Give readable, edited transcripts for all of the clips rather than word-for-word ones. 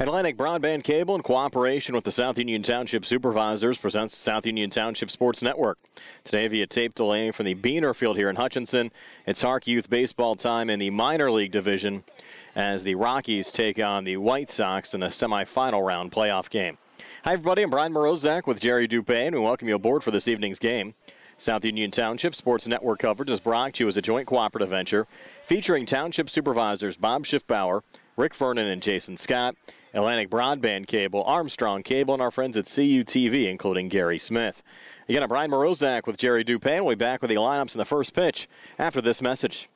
Atlantic Broadband Cable, in cooperation with the South Union Township Supervisors, presents the South Union Township Sports Network. Today, via tape delay from the Beaner Field here in Hutchinson, it's HARC Youth Baseball time in the minor league division as the Rockies take on the White Sox in a semifinal round playoff game. Hi, everybody. I'm Brian Morozak with Jerry Dupay, and we welcome you aboard for this evening's game. South Union Township Sports Network coverage is brought to you as a joint cooperative venture featuring Township Supervisors Bob Schiffbauer, Rick Vernon, and Jason Scott, Atlantic Broadband Cable, Armstrong Cable, and our friends at CUTV, including Gary Smith. Again, I'm Brian Morozak with Jerry Dupay, and we'll be back with the lineups in the first pitch after this message.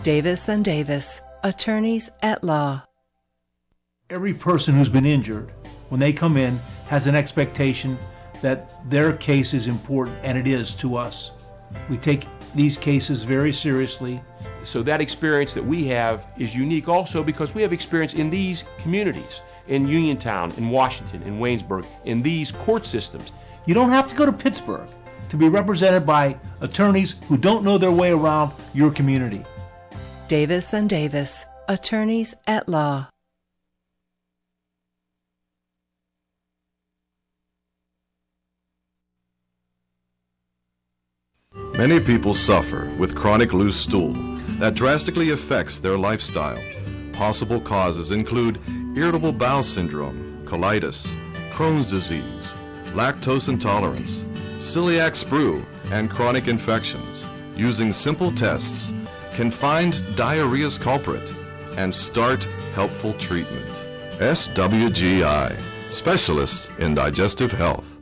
Davis & Davis, attorneys at law. Every person who's been injured, when they come in, has an expectation that their case is important, and it is to us. We take these cases very seriously. So that experience that we have is unique also because we have experience in these communities, in Uniontown, in Washington, in Waynesburg, in these court systems. You don't have to go to Pittsburgh to be represented by attorneys who don't know their way around your community. Davis & Davis, attorneys at law. Many people suffer with chronic loose stool that drastically affects their lifestyle. Possible causes include irritable bowel syndrome, colitis, Crohn's disease, lactose intolerance, celiac sprue, and chronic infections. Using simple tests can find diarrhea's culprit and start helpful treatment. SWGI, specialists in digestive health.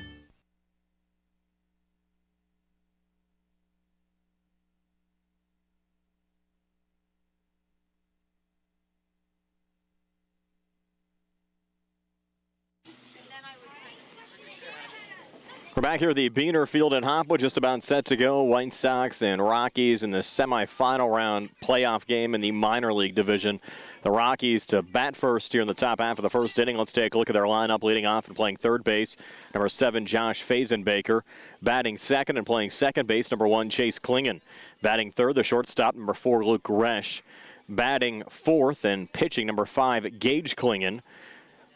We're back here at the Beaner Field in Hopwood, just about set to go. White Sox and Rockies in the semifinal round playoff game in the minor league division. The Rockies to bat first here in the top half of the first inning. Let's take a look at their lineup. Leading off and playing third base, number 7, Josh Fazenbaker. Batting second and playing second base, number 1, Chase Klingon. Batting third, the shortstop, number 4, Luke Gresh. Batting fourth and pitching, number 5, Gage Klingon.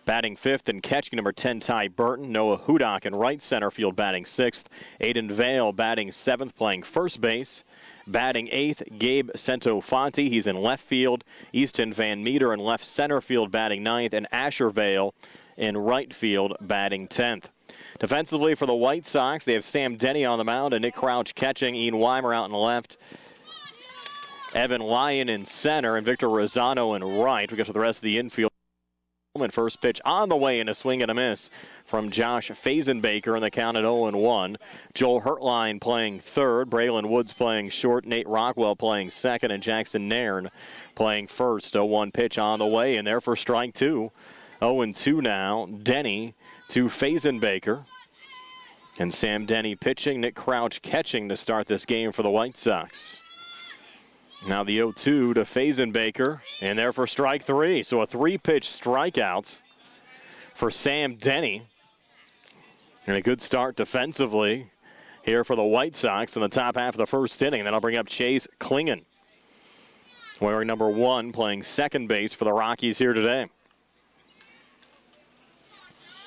Batting fifth and catching, number 10, Ty Burton. Noah Hudak in right center field batting sixth. Aiden Vale batting seventh, playing first base. Batting eighth, Gabe Centofanti. He's in left field. Easton Van Meter in left center field batting ninth. And Asher Vale in right field batting 10th. Defensively for the White Sox, they have Sam Denny on the mound and Nick Crouch catching. Ian Weimer out in the left. Evan Lyon in center and Victor Rosano in right. We get to the rest of the infield. And first pitch on the way, and a swing and a miss from Josh Fazenbaker, and the count at 0-1. Joel Hertline playing third, Braylon Woods playing short, Nate Rockwell playing second, and Jackson Nairn playing first. 0-1 pitch on the way, and there for strike two. 0-2 now. Denny to Fazenbaker. And Sam Denny pitching, Nick Crouch catching to start this game for the White Sox. Now the 0-2 to Fazenbaker, and there for strike three. So a three-pitch strikeout for Sam Denny. And a good start defensively here for the White Sox in the top half of the first inning. Then I'll bring up Chase Klingon, wearing number 1, playing second base for the Rockies here today.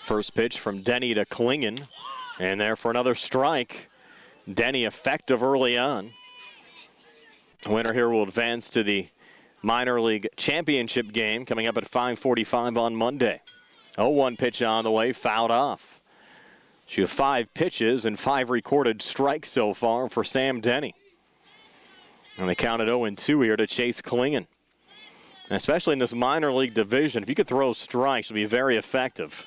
First pitch from Denny to Klingon, and there for another strike. Denny effective early on. The winner here will advance to the minor league championship game coming up at 5:45 on Monday. 0-1 pitch on the way, fouled off. She has 5 pitches and 5 recorded strikes so far for Sam Denny. And they counted 0-2 here to Chase Klingon. And especially in this minor league division, if you could throw strikes, it would be very effective.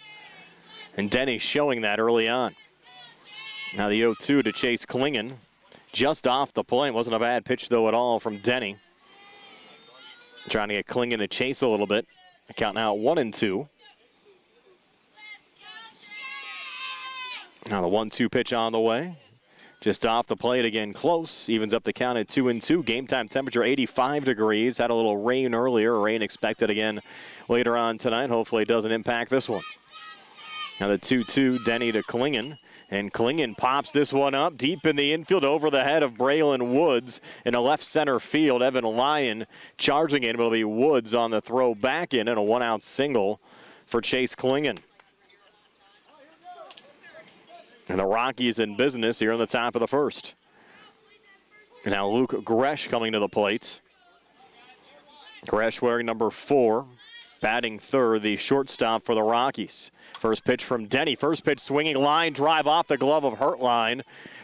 And Denny showing that early on. Now the 0-2 to Chase Klingon. just off the point. Wasn't a bad pitch, though, at all from Denny. Trying to get Klingon to chase a little bit. Count now at 1-2. Now the 1-2 pitch on the way. Just off the plate again, close. Evens up the count at 2-2. Game time temperature 85 degrees. Had a little rain earlier. Rain expected again later on tonight. Hopefully it doesn't impact this one. Now the 2-2, Denny to Klingon. And Klingon pops this one up deep in the infield over the head of Braylon Woods in a left center field. Evan Lyon charging in. It'll be Woods on the throw back in and a one-out single for Chase Klingon. And the Rockies in business here in the top of the first. And now Luke Gresh coming to the plate. Gresh wearing number 4, batting third, the shortstop for the Rockies. First pitch from Denny. First pitch swinging line drive off the glove of Hertline.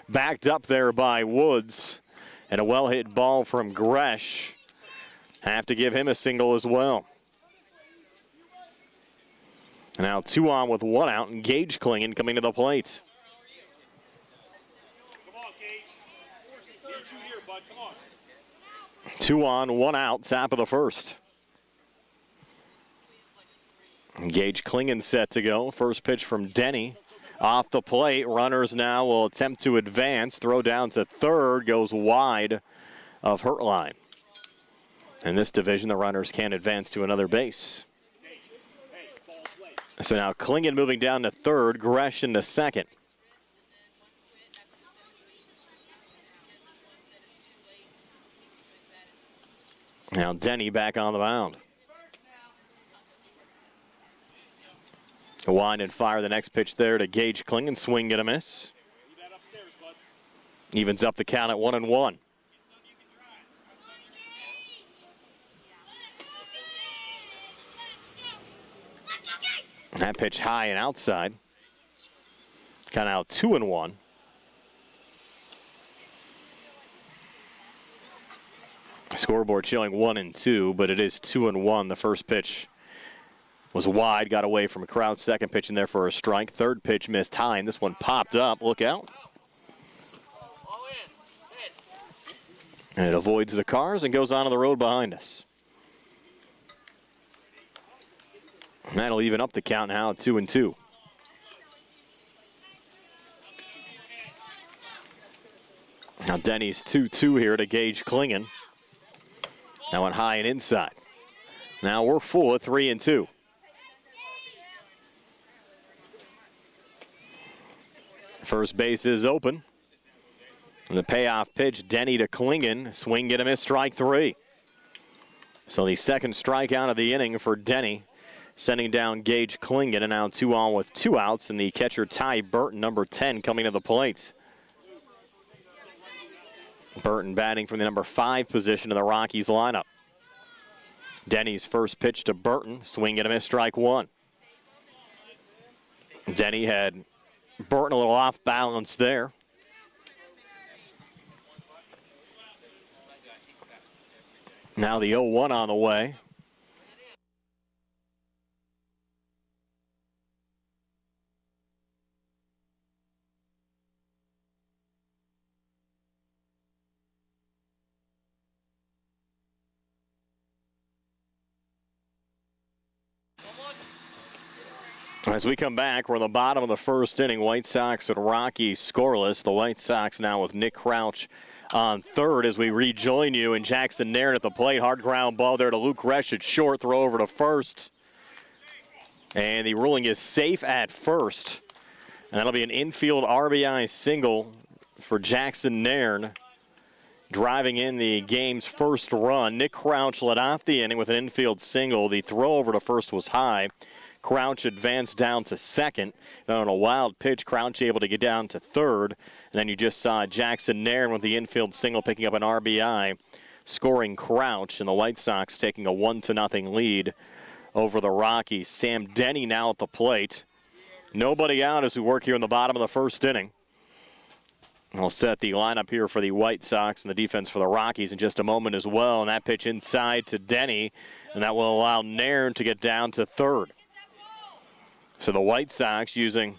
Backed up there by Woods. And a well-hit ball from Gresh. Have to give him a single as well. And now 2 on with 1 out, and Gage Klingon coming to the plate. 2 on, 1 out, top of the first. Gage Klingon set to go. First pitch from Denny. Off the plate. Runners now will attempt to advance. Throw down to third. Goes wide of Hertline. In this division, the runners can't advance to another base. So now Klingon moving down to third. Gresh into second. Now Denny back on the mound. A wind and fire the next pitch there to Gage Klingon. Swing and a miss. Evens up the count at 1-1. That pitch high and outside. Count out 2-1. Scoreboard showing 1-2, but it is 2-1. The first pitch was wide, got away from a Crouch. Second pitch in there for a strike. Third pitch missed high, and this one popped up. Look out. And it avoids the cars and goes onto the road behind us. And that'll even up the count now at 2-2. Now Denny's 2-2 here to Gage Klingon. That one high and inside. Now we're full at 3-2. First base is open. And the payoff pitch, Denny to Klingon. Swing, get a miss, strike 3. So the second strikeout of the inning for Denny, sending down Gage Klingon, and now 2 on with 2 outs, and the catcher Ty Burton, number 10, coming to the plate. Burton batting from the number 5 position in the Rockies lineup. Denny's first pitch to Burton, swing and a miss, strike 1. Denny had Burton a little off balance there. Now the 0-1 on the way. As we come back, we're in the bottom of the first inning. White Sox and Rockies scoreless. The White Sox now with Nick Crouch on third as we rejoin you. And Jackson Nairn at the plate. Hard ground ball there to Luke Gresh at short. Throw over to first. And the ruling is safe at first. And that'll be an infield RBI single for Jackson Nairn, driving in the game's first run. Nick Crouch led off the inning with an infield single. The throw over to first was high. Crouch advanced down to second. And on a wild pitch, Crouch able to get down to third. And then you just saw Jackson Nairn with the infield single picking up an RBI, scoring Crouch, and the White Sox taking a 1-0 lead over the Rockies. Sam Denny now at the plate. Nobody out as we work here in the bottom of the first inning. We'll set the lineup here for the White Sox and the defense for the Rockies in just a moment as well. And that pitch inside to Denny, and that will allow Nairn to get down to third. So the White Sox using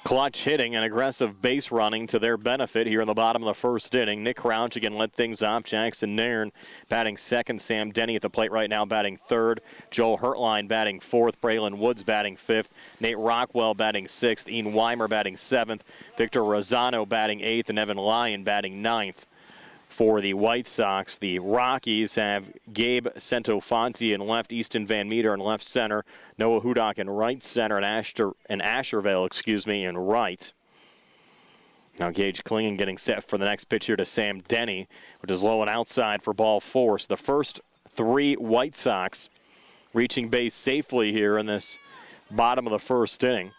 Clutch hitting and aggressive base running to their benefit here in the bottom of the first inning. Nick Crouch again led things off. Jackson Nairn batting second. Sam Denny at the plate right now batting third. Joel Hertline batting fourth. Braylon Woods batting fifth. Nate Rockwell batting sixth. Ian Weimer batting seventh. Victor Rosano batting eighth. And Evan Lyon batting ninth. For the White Sox, the Rockies have Gabe Centofanti in left, Easton Van Meter in left center, Noah Hudak in right center, and Ashervale, in right. Now Gage Klingon getting set for the next pitch here to Sam Denny, which is low and outside for ball four. So the first three White Sox reaching base safely here in this bottom of the first inning.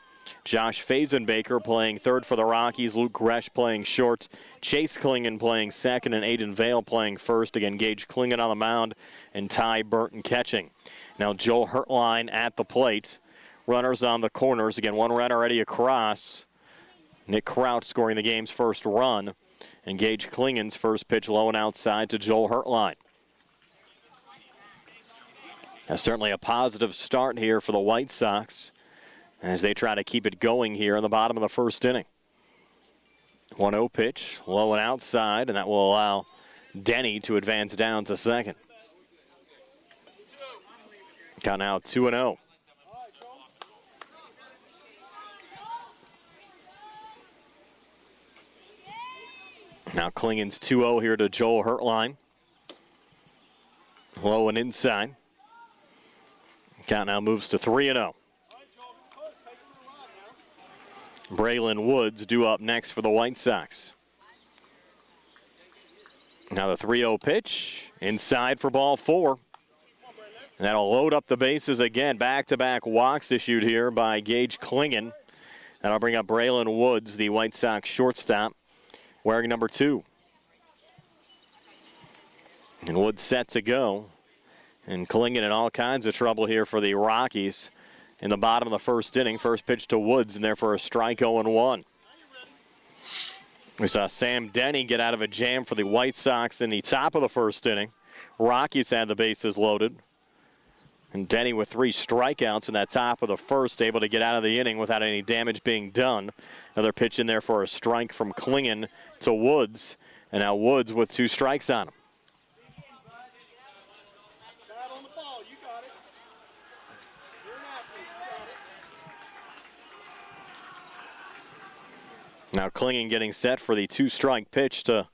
Josh Fazenbaker playing third for the Rockies. Luke Gresh playing short. Chase Klingon playing second, and Aiden Vale playing first. Again, Gage Klingon on the mound, and Ty Burton catching. Now Joel Hertline at the plate. Runners on the corners. Again, one run already across. Nick Crouch scoring the game's first run. And Gage Klingon's first pitch low and outside to Joel Hertline. Now, certainly a positive start here for the White Sox as they try to keep it going here in the bottom of the first inning. 1-0 pitch, low and outside, and that will allow Denny to advance down to second. Count now 2-0. Now Klingon's 2-0 here to Joel Hertline. Low and inside. Count now moves to 3-0. Braylon Woods due up next for the White Sox. Now the 3-0 pitch, inside for ball four. And that'll load up the bases again. Back-to-back walks issued here by Gage Klingon. That'll bring up Braylon Woods, the White Sox shortstop, wearing number 2. And Woods set to go. And Klingon in all kinds of trouble here for the Rockies. In the bottom of the first inning, first pitch to Woods, and there for a strike 0-1. We saw Sam Denny get out of a jam for the White Sox in the top of the first inning. Rockies had the bases loaded. And Denny with 3 strikeouts in that top of the first, able to get out of the inning without any damage being done. Another pitch in there for a strike from Klingon to Woods. And now Woods with 2 strikes on him. Now Klingon getting set for the 2-strike pitch to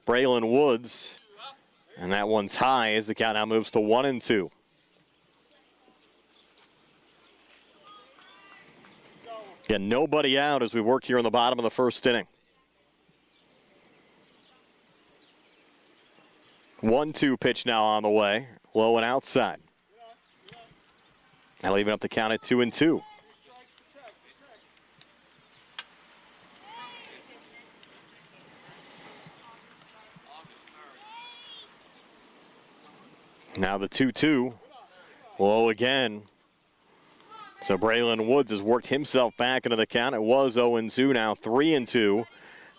Braylon Woods. And that one's high as the count now moves to 1-2. Again, nobody out as we work here in the bottom of the first inning. 1-2 pitch now on the way. Low and outside. That'll even up the count at 2-2. Now the 2-2, low again. So Braylon Woods has worked himself back into the count. It was 0-2, now 3-2.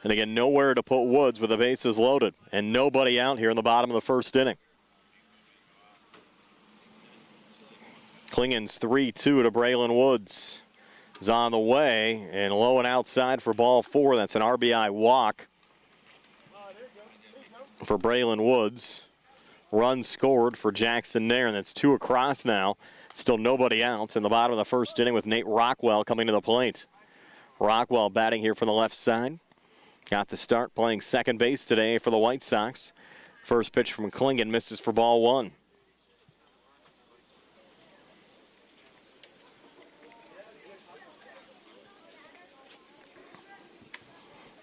And again, nowhere to put Woods with the bases loaded. And nobody out here in the bottom of the first inning. Klingon's 3-2 to Braylon Woods is on the way. And low and outside for ball 4. That's an RBI walk for Braylon Woods. Run scored for Jackson Nairn. That's 2 across now. Still nobody out in the bottom of the first inning with Nate Rockwell coming to the plate. Rockwell batting here from the left side. Got the start playing second base today for the White Sox. First pitch from Klingon misses for ball 1.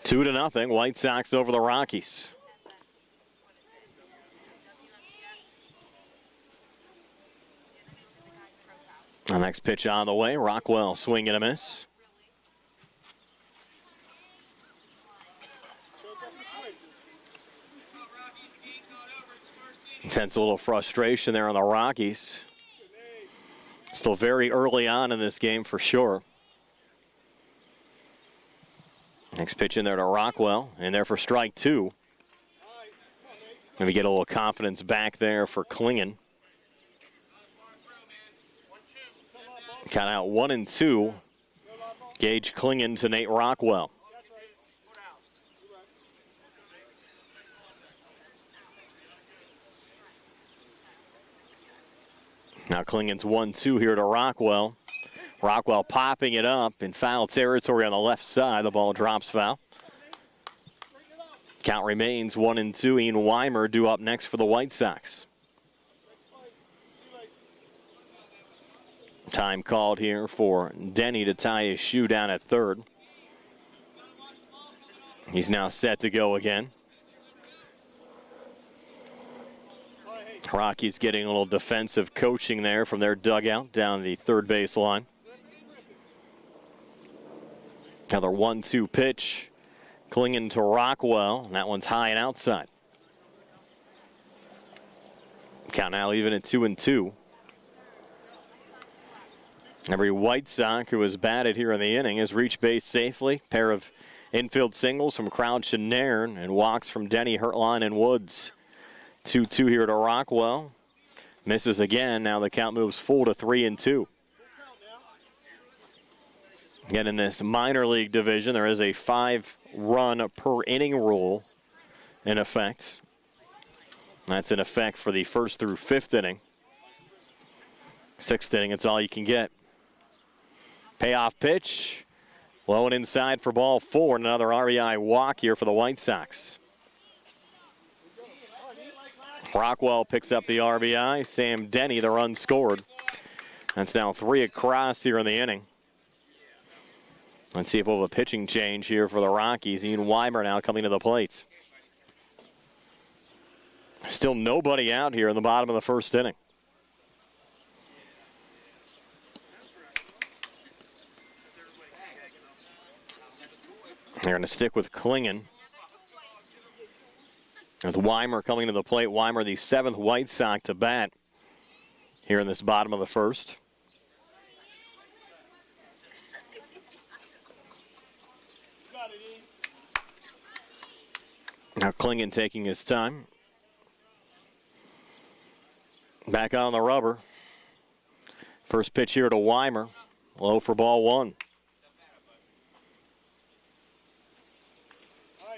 Two to nothing. White Sox over the Rockies. The next pitch on the way. Rockwell swing and a miss. Intense a little frustration there on the Rockies. Still very early on in this game for sure. Next pitch in there to Rockwell. In there for strike 2. Maybe get a little confidence back there for Klingon. Count out 1-2. Gage Klingon to Nate Rockwell. Now Klingon's 1-2 here to Rockwell. Rockwell popping it up in foul territory on the left side. The ball drops foul. Count remains 1-2. Ian Weimer due up next for the White Sox. Time called here for Denny to tie his shoe down at third. He's now set to go again. Rockies getting a little defensive coaching there from their dugout down the third base line. Another 1-2 pitch. Klingon to Rockwell, and that one's high and outside. Count now even at 2-2. Every White Sox who has batted here in the inning has reached base safely. Pair of infield singles from Crouch and Nairn, and walks from Denny, Hertline, and Woods. 2-2 here to Rockwell. Misses again. Now the count moves full to 3-2. Again, in this minor league division, there is a 5-run per inning rule in effect. That's in effect for the first through fifth inning. Sixth inning, it's all you can get. Payoff pitch. Low and inside for ball 4. Another RBI walk here for the White Sox. Rockwell picks up the RBI. Sam Denny, the run scored. That's now 3 across here in the inning. Let's see if we'll have a pitching change here for the Rockies. Ian Weimer now coming to the plate. Still nobody out here in the bottom of the first inning. They're going to stick with Klingon. With Weimer coming to the plate. Weimer, the 7th White Sox to bat here in this bottom of the first. Now Klingon taking his time. Back on the rubber. First pitch here to Weimer. Low for ball 1.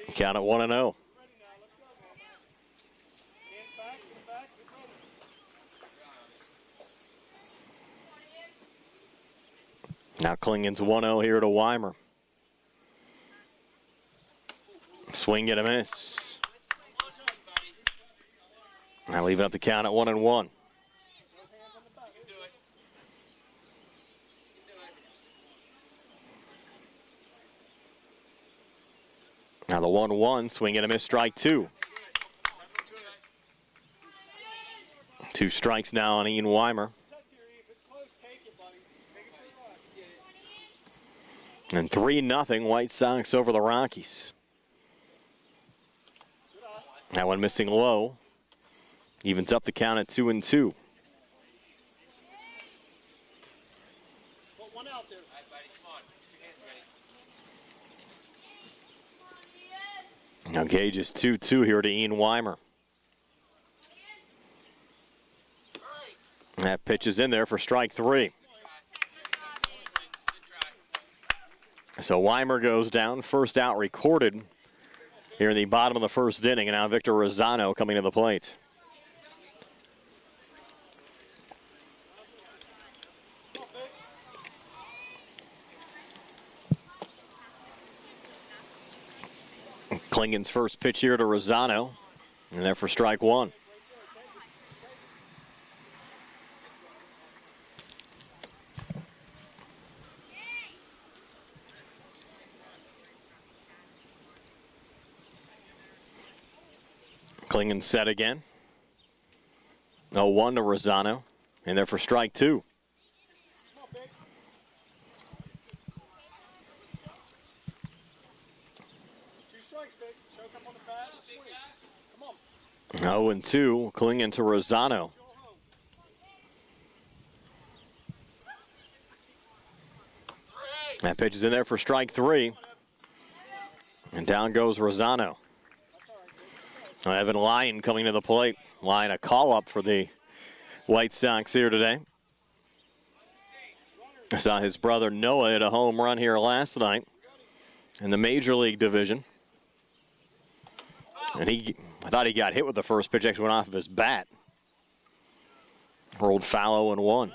Count at 1-0. Now Klingon's 1-0 here to Weimer. Swing and a miss. Now leave up the count at 1-1. Now the 1-1, swing and a miss, strike 2. 2 strikes now on Ian Weimer. And 3-0 White Sox over the Rockies. That one missing low. Evens up the count at 2-2. Now Gage is 2-2 here to Ian Weimer. That pitch is in there for strike 3. So Weimer goes down. First out recorded here in the bottom of the first inning. And now Victor Rosano coming to the plate. Klingon's first pitch here to Rosano. And there for strike 1. Klingon set again. 0-1 to Rosano. And there for strike 2. Oh, and 2, Klingon to Rosano. That pitch is in there for strike 3. And down goes Rosano. Evan Lyon coming to the plate. Lyon a call up for the White Sox here today. I saw his brother Noah hit a home run here last night in the Major League division. And I thought he got hit with the first pitch, actually went off of his bat. Rolled foul 0-1.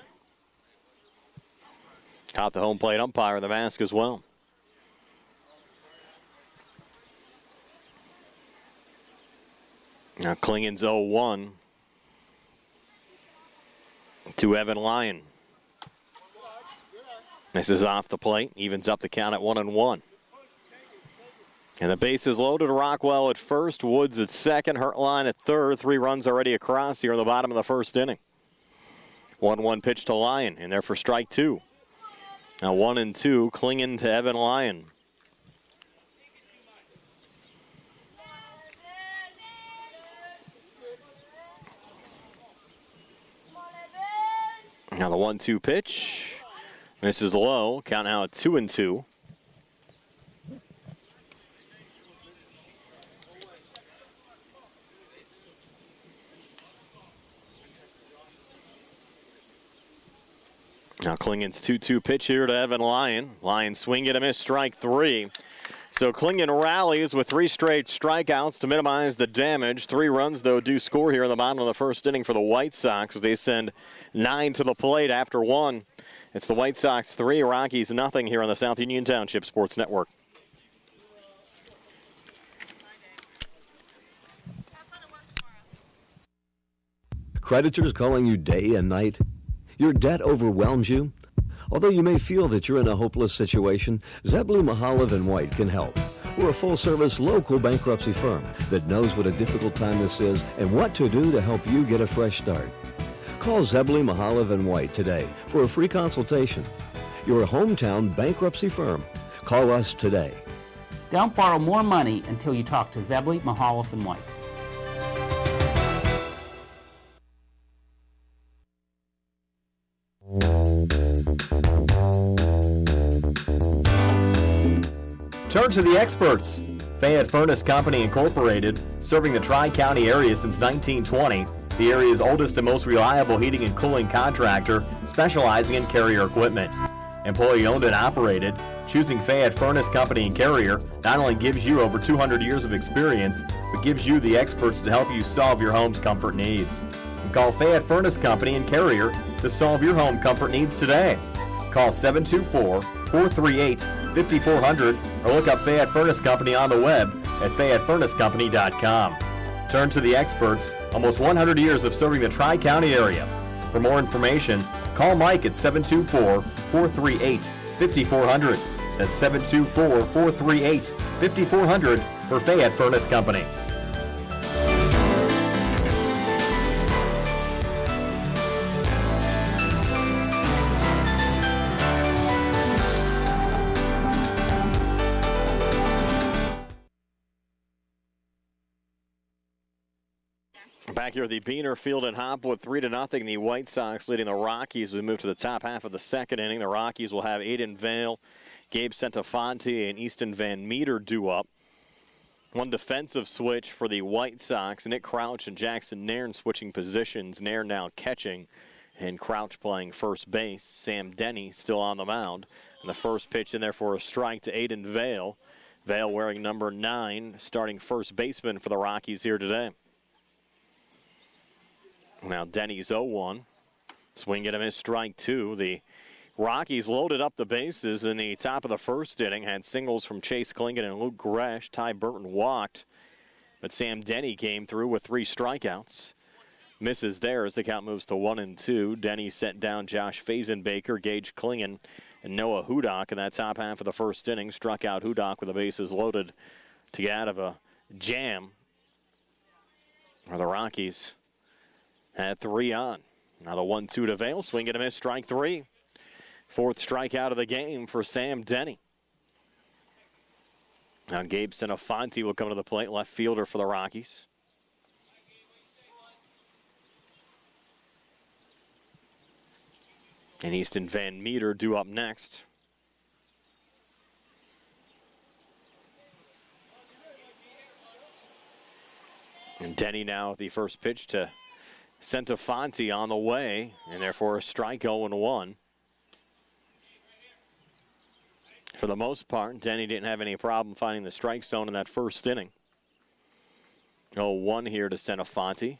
Caught the home plate umpire in the mask as well. Now Klingen's 0-1 to Evan Lyon. This is off the plate, evens up the count at 1-1. And the base is loaded. Rockwell at first, Woods at second, Hertline at third. 3 runs already across here in the bottom of the first inning. 1-1 pitch to Lyon, in there for strike 2. Now 1-2, Klingen to Evan Lyon. Now the 1-2 pitch. This is low. Count now at 2-2. Now Klingen's 2-2 pitch here to Evan Lyon. Lyon swing and a miss, strike 3. So Klingen rallies with 3 straight strikeouts to minimize the damage. 3 runs, though, do score here in the bottom of the first inning for the White Sox as they send 9 to the plate after 1. It's the White Sox 3, Rockies nothing here on the South Union Township Sports Network. Creditors calling you day and night? Your debt overwhelms you? Although you may feel that you're in a hopeless situation, Zebley, Mahalev & White can help. We're a full-service local bankruptcy firm that knows what a difficult time this is and what to do to help you get a fresh start. Call Zebley, Mahalev & White today for a free consultation. Your hometown bankruptcy firm. Call us today. Don't borrow more money until you talk to Zebley, Mahalev & White. Turn to the experts. Fayette Furnace Company Incorporated, serving the Tri-County area since 1920. The area's oldest and most reliable heating and cooling contractor, specializing in Carrier equipment. Employee owned and operated, choosing Fayette Furnace Company and Carrier not only gives you over 200 years of experience, but gives you the experts to help you solve your home's comfort needs. And call Fayette Furnace Company and Carrier to solve your home comfort needs today. Call 724-438-5400 or look up Fayette Furnace Company on the web at FayetteFurnaceCompany.com. Turn to the experts, almost 100 years of serving the Tri-County area. For more information, call Mike at 724-438-5400. That's 724-438-5400 for Fayette Furnace Company. Back here at the Beaner Field in Hopwood, 3-0. The White Sox leading the Rockies as we move to the top half of the second inning. The Rockies will have Aiden Vale, Gabe Centofanti, and Easton Van Meter due up. One defensive switch for the White Sox. Nick Crouch and Jackson Nairn switching positions. Nairn now catching and Crouch playing first base. Sam Denny still on the mound. And the first pitch in there for a strike to Aiden Vale. Vale wearing number 9, starting first baseman for the Rockies here today. Now Denny's 0-1. Swing and a miss, strike 2. The Rockies loaded up the bases in the top of the first inning. Had singles from Chase Klingen and Luke Gresh. Ty Burton walked. But Sam Denny came through with 3 strikeouts. Misses there as the count moves to 1-2. Denny set down Josh Fazenbaker, Gage Klingen, and Noah Hudak in that top half of the first inning. Struck out Hudak with the bases loaded to get out of a jam. Or the Rockies had 3 on. Now the 1-2 to Vale. Swing and a miss, strike 3. 4th strikeout of the game for Sam Denny. Now Gabe Centofanti will come to the plate, left fielder for the Rockies. And Easton Van Meter due up next. And Denny now the first pitch to Centofanti on the way, and therefore a strike 0-1. For the most part, Denny didn't have any problem finding the strike zone in that first inning. 0-1 here to Senofonte. A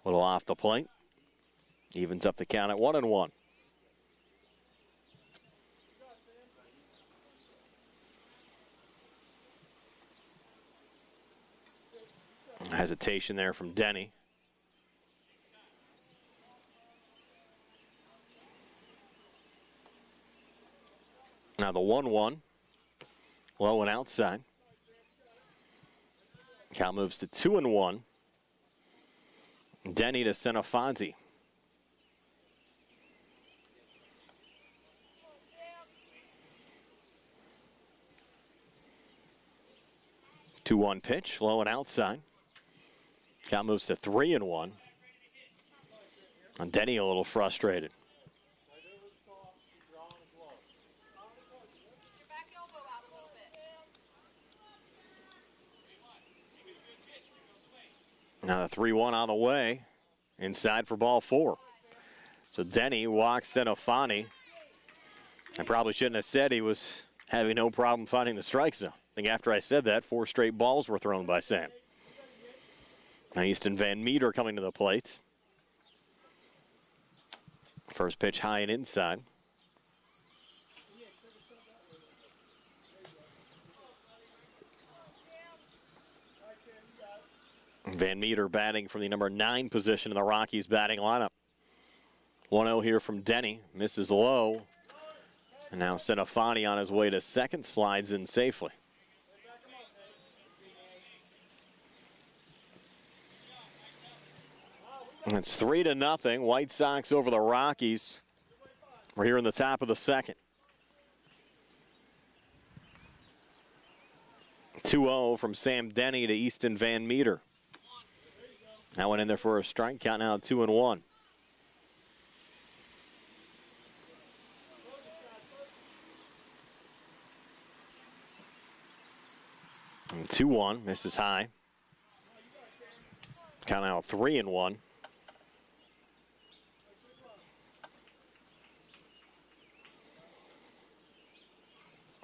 little off the plate. Evens up the count at 1-1. Hesitation there from Denny. Now the 1-1. Low and outside. Count moves to 2-1. Denny to Senofonte. Two 2-1 pitch, low and outside. Count moves to 3-1. And Denny a little frustrated. Now the 3-1 on the way. Inside for ball 4. So Denny walks Senofonte. I probably shouldn't have said he was having no problem finding the strike zone. I think after I said that, 4 straight balls were thrown by Sam. Now Easton Van Meter coming to the plate. First pitch high and inside. Van Meter batting from the number 9 position in the Rockies batting lineup. 1-0 here from Denny. Misses low. And now Senofonte on his way to second, slides in safely. And it's 3-0. White Sox over the Rockies. We're here in the top of the second. 2-0 from Sam Denny to Easton Van Meter. That went in there for a strike. Count now at 2-1. And 2-1, misses high. Count now 3-1.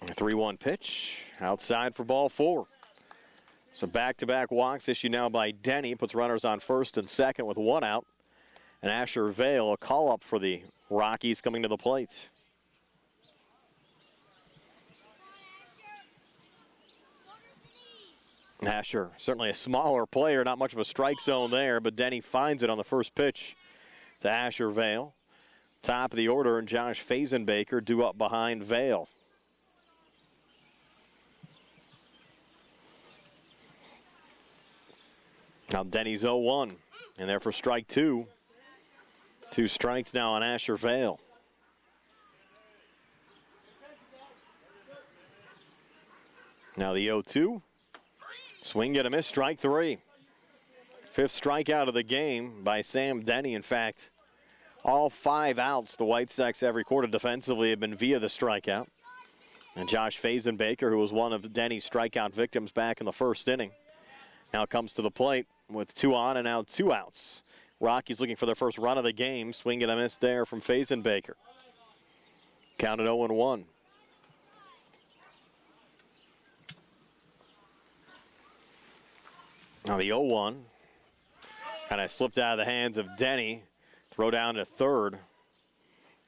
A 3-1 pitch, outside for ball 4. So back-to-back walks issued now by Denny. Puts runners on first and second with 1 out. And Asher Vale, a call-up for the Rockies coming to the plate. Asher, certainly a smaller player, not much of a strike zone there, but Denny finds it on the first pitch to Asher Vale. Top of the order, and Josh Fazenbaker due up behind Vale. Now Denny's 0-1, and there for strike 2. 2 strikes now on Asher Vale. Now the 0-2. Swing and a miss, strike 3. 5th strikeout of the game by Sam Denny. In fact, all 5 outs the White Sox have recorded defensively have been via the strikeout. And Josh Fazenbaker, who was one of Denny's strikeout victims back in the first inning, now comes to the plate with 2 on and now 2 outs. Rockies looking for their first run of the game. Swing and a miss there from Fazenbaker. Counted 0-1. Now the 0-1 kind of slipped out of the hands of Denny. Throw down to third.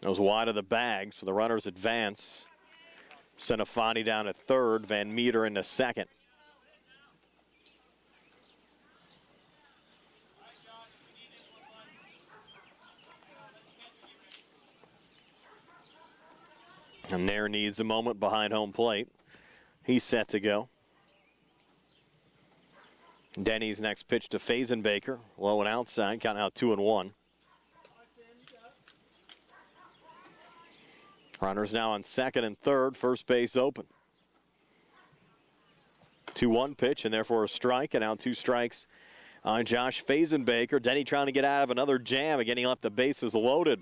Goes wide of the bag, so the runners advance. Senofonte down to third. Van Meter into second. And Nair needs a moment behind home plate. He's set to go. Denny's next pitch to Fazenbaker. Low and outside. Count out 2-1. Runners now on second and third. First base open. 2-1 pitch and therefore a strike. And now 2 strikes on Josh Fazenbaker. Denny trying to get out of another jam. Again, he left the bases loaded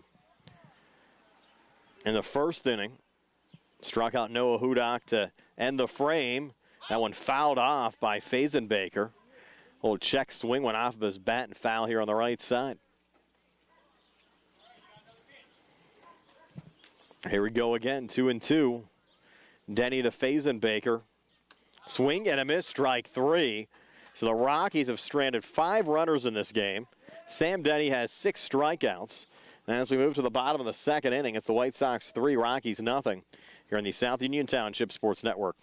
in the first inning. Struck out Noah Hudak to end the frame. That one fouled off by Fazenbaker. Little check swing went off of his bat and foul here on the right side. Here we go again, 2-2. Denny to Fazenbaker. Swing and a miss, strike 3. So the Rockies have stranded 5 runners in this game. Sam Denny has 6 strikeouts. And as we move to the bottom of the second inning, it's the White Sox 3, Rockies nothing here in the South Union Township Sports Network.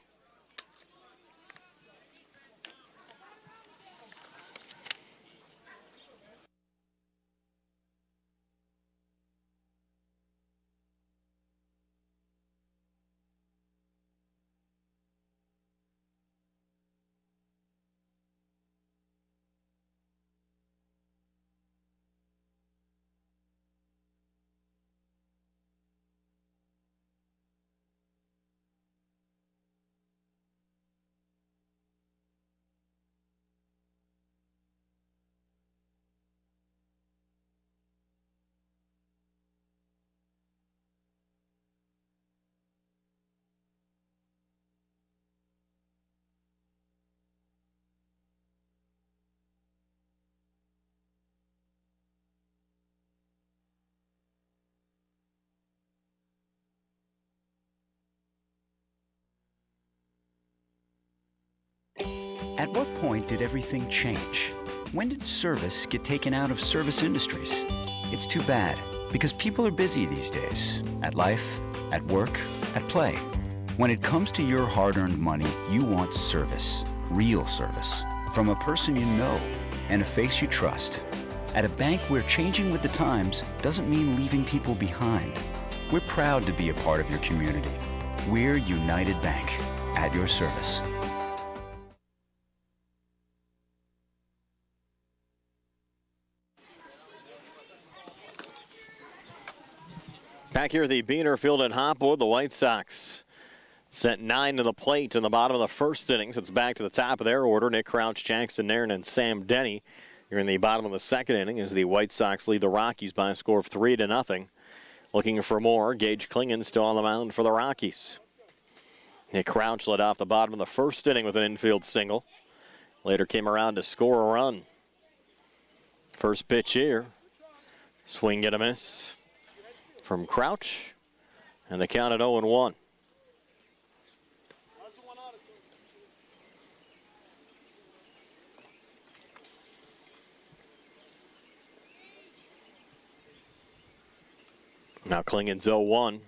At what point did everything change? When did service get taken out of service industries? It's too bad, because people are busy these days. At life, at work, at play. When it comes to your hard-earned money, you want service. Real service. From a person you know and a face you trust. At a bank where changing with the times doesn't mean leaving people behind. We're proud to be a part of your community. We're United Bank, at your service. Back here at the Beaner Field in Hopwood, the White Sox sent 9 to the plate in the bottom of the first inning. So it's back to the top of their order. Nick Crouch, Jackson Nairn, and Sam Denny. Here in the bottom of the second inning as the White Sox lead the Rockies by a score of 3-0. Looking for more, Gage Klingon still on the mound for the Rockies. Nick Crouch led off the bottom of the first inning with an infield single. Later came around to score a run. First pitch here. Swing and a miss from Crouch, and the count at 0-1. Now Klingon's 0-1.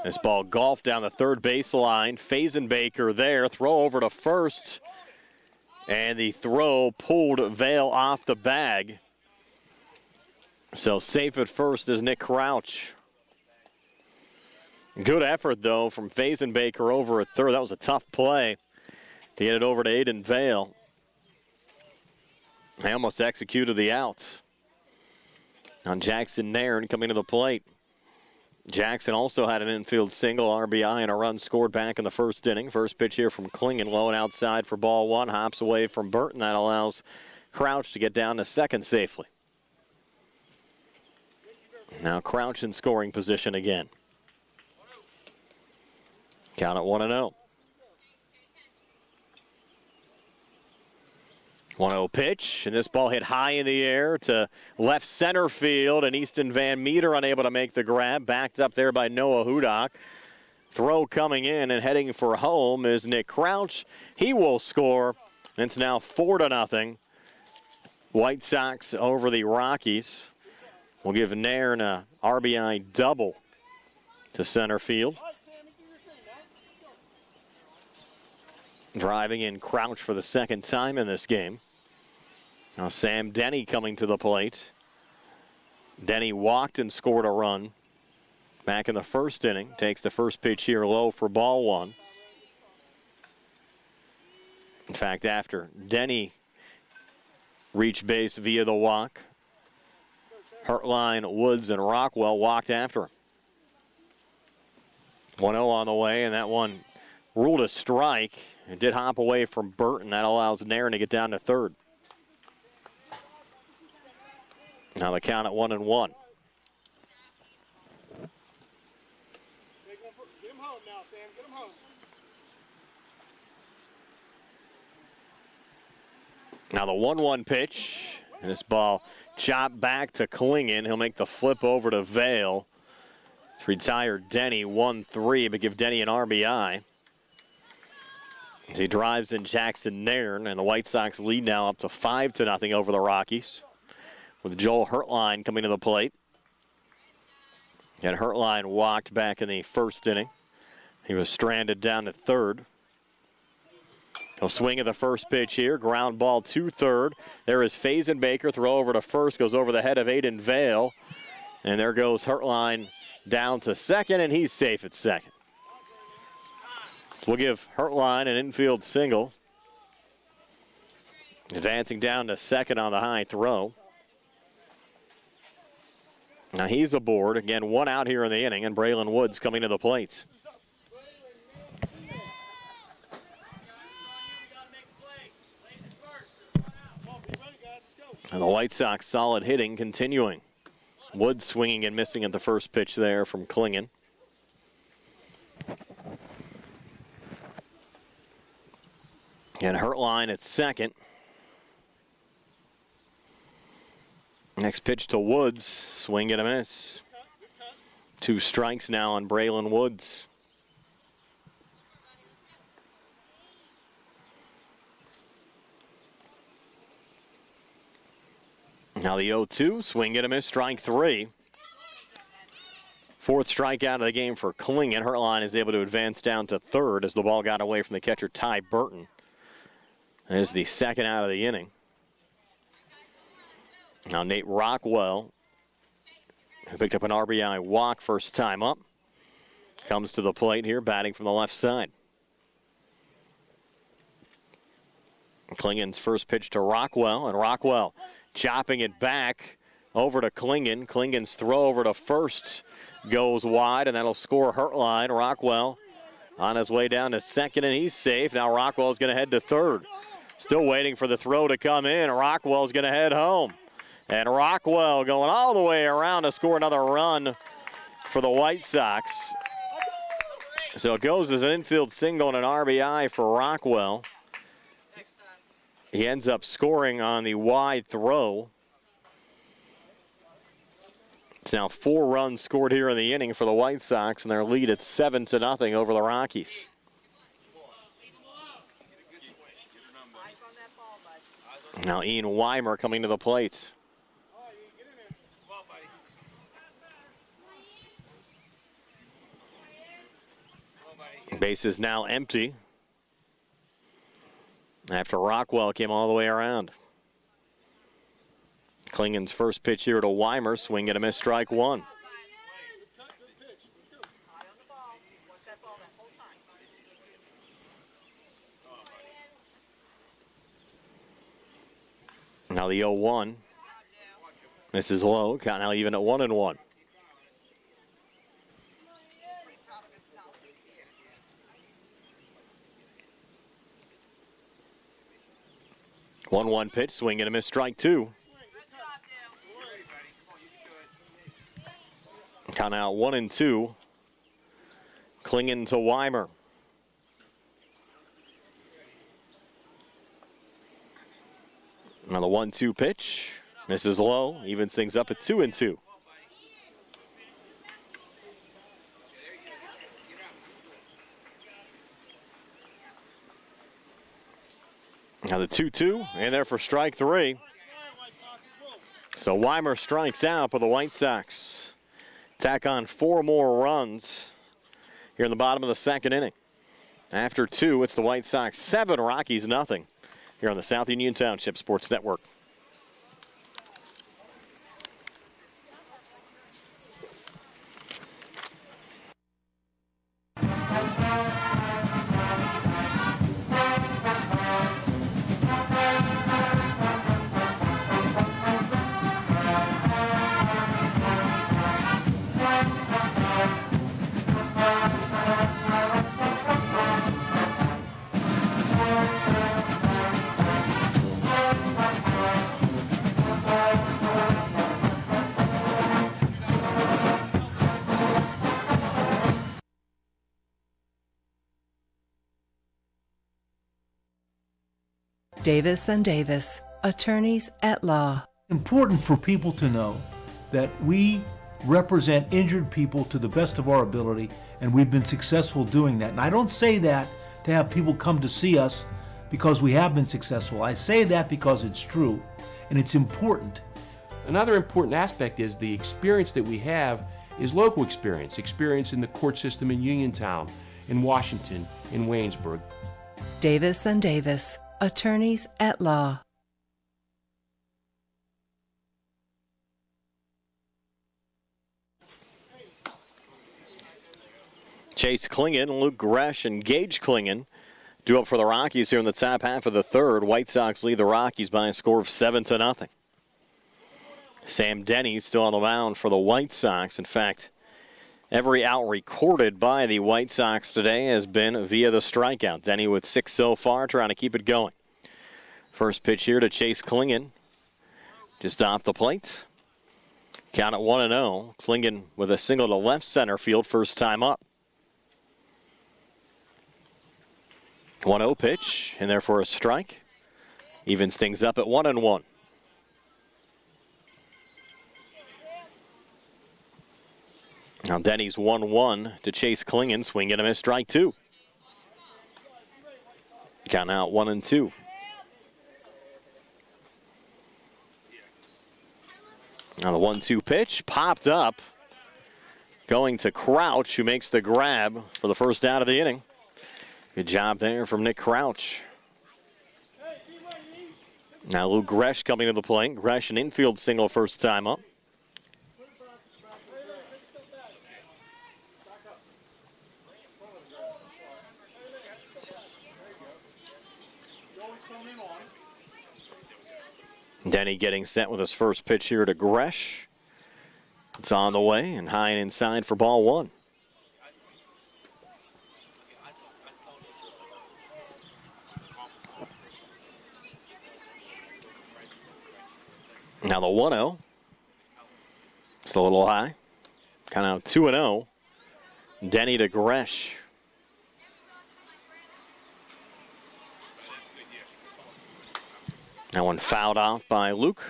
This ball golfed down the third baseline. Fazenbaker there, throw over to first, and the throw pulled Vail off the bag. So safe at first is Nick Crouch. Good effort, though, from Fazenbaker over at third. That was a tough play to get it over to Aiden Vail. They almost executed the out on Jackson Nairn coming to the plate. Jackson also had an infield single, RBI, and a run scored back in the first inning. First pitch here from Klingon, low and outside for ball 1. Hops away from Burton. That allows Crouch to get down to second safely. Now Crouch in scoring position again. Count at 1-0. 1-0 pitch, and this ball hit high in the air to left center field, and Easton Van Meter unable to make the grab. Backed up there by Noah Hudak. Throw coming in and heading for home is Nick Crouch. He will score, and it's now 4-0. White Sox over the Rockies. We'll give Nairn a RBI double to center field. Driving in Crouch for the second time in this game. Now Sam Denny coming to the plate. Denny walked and scored a run back in the first inning. Takes the first pitch here low for ball 1. In fact, after Denny reached base via the walk, Hartline, Woods, and Rockwell walked after him. 1-0 on the way, and that one ruled a strike. It did hop away from Burton. That allows Nairn to get down to third. Now the count at 1-1. Get him home now, Sam. Get him home. Now the 1-1 pitch. And this ball chopped back to Klingon. He'll make the flip over to Vail. Retire Denny 1-3, but give Denny an RBI. As he drives in Jackson Nairn, and the White Sox lead now up to 5-0 over the Rockies, with Joel Hertline coming to the plate. And Hertline walked back in the first inning. He was stranded down to third. He'll swing at the first pitch here. Ground ball to third. There is Faison Baker. Throw over to first. Goes over the head of Aiden Vale. And there goes Hertline down to second, and he's safe at second. We'll give Hertline an infield single. Advancing down to second on the high throw. Now he's aboard. Again, one out here in the inning, and Braylon Woods coming to the plate. And the White Sox solid hitting continuing. Woods swinging and missing at the first pitch there from Klingon. And Hertline at second. Next pitch to Woods. Swing and a miss. 2 strikes now on Braylon Woods. Now the 0-2, swing and a miss, strike 3. 4th strikeout of the game for Klingon. Hertline is able to advance down to third as the ball got away from the catcher, Ty Burton. That is the second out of the inning. Now Nate Rockwell, who picked up an RBI walk first time up, comes to the plate here, batting from the left side. Klingon's first pitch to Rockwell, and Rockwell chopping it back over to Klingon. Klingon's throw over to first goes wide, and that'll score Hertline. Rockwell on his way down to second, and he's safe. Now Rockwell's going to head to third. Still waiting for the throw to come in. Rockwell's going to head home. And Rockwell going all the way around to score another run for the White Sox. So it goes as an infield single and an RBI for Rockwell. He ends up scoring on the wide throw. It's now 4 runs scored here in the inning for the White Sox, and their lead at 7-0 over the Rockies. Now Ian Weimer coming to the plate. Base is now empty after Rockwell came all the way around. Klingon's first pitch here to Weimer, swing and a miss, strike 1. Now the 0-1. This is low, count now even at 1-1. One pitch, swing and a miss, strike 2. Count out 1-2. Klingon to Weimer. Now the 1-2 pitch, misses low, evens things up at 2-2. Now the 2-2, and there for strike 3. So Weimer strikes out, but the White Sox tack on 4 more runs here in the bottom of the second inning. After 2, it's the White Sox 7, Rockies nothing here on the South Union Township Sports Network. Davis and Davis, attorneys at law. Important for people to know that we represent injured people to the best of our ability, and we've been successful doing that. And I don't say that to have people come to see us because we have been successful. I say that because it's true, and it's important. Another important aspect is the experience that we have is local experience in the court system in Uniontown, in Washington, in Waynesburg. Davis and Davis, attorneys at law. Chase Klingon, Luke Gresh, and Gage Klingon due up for the Rockies here in the top half of the third. White Sox lead the Rockies by a score of 7-0. Sam Denny still on the mound for the White Sox. In fact, every out recorded by the White Sox today has been via the strikeout. Denny with 6 so far, trying to keep it going. First pitch here to Chase Klingon, just off the plate. Count at 1-0. Klingon with a single to left center field, first time up. 1-0 pitch, and there for a strike. Evens things up at 1-1. Now Denny's 1-1 to Chase Klingon. Swing and a miss, strike 2. Count out 1-2. Now the 1-2 pitch popped up. Going to Crouch, who makes the grab for the first out of the inning. Good job there from Nick Crouch. Now Luke Gresh coming to the plate. Gresh an infield single first time up. Denny getting set with his first pitch here to Gresh. It's on the way and high and inside for ball 1. Now the 1-0. It's a little high. Kind of 2-0. Denny to Gresh. That one fouled off by Luke.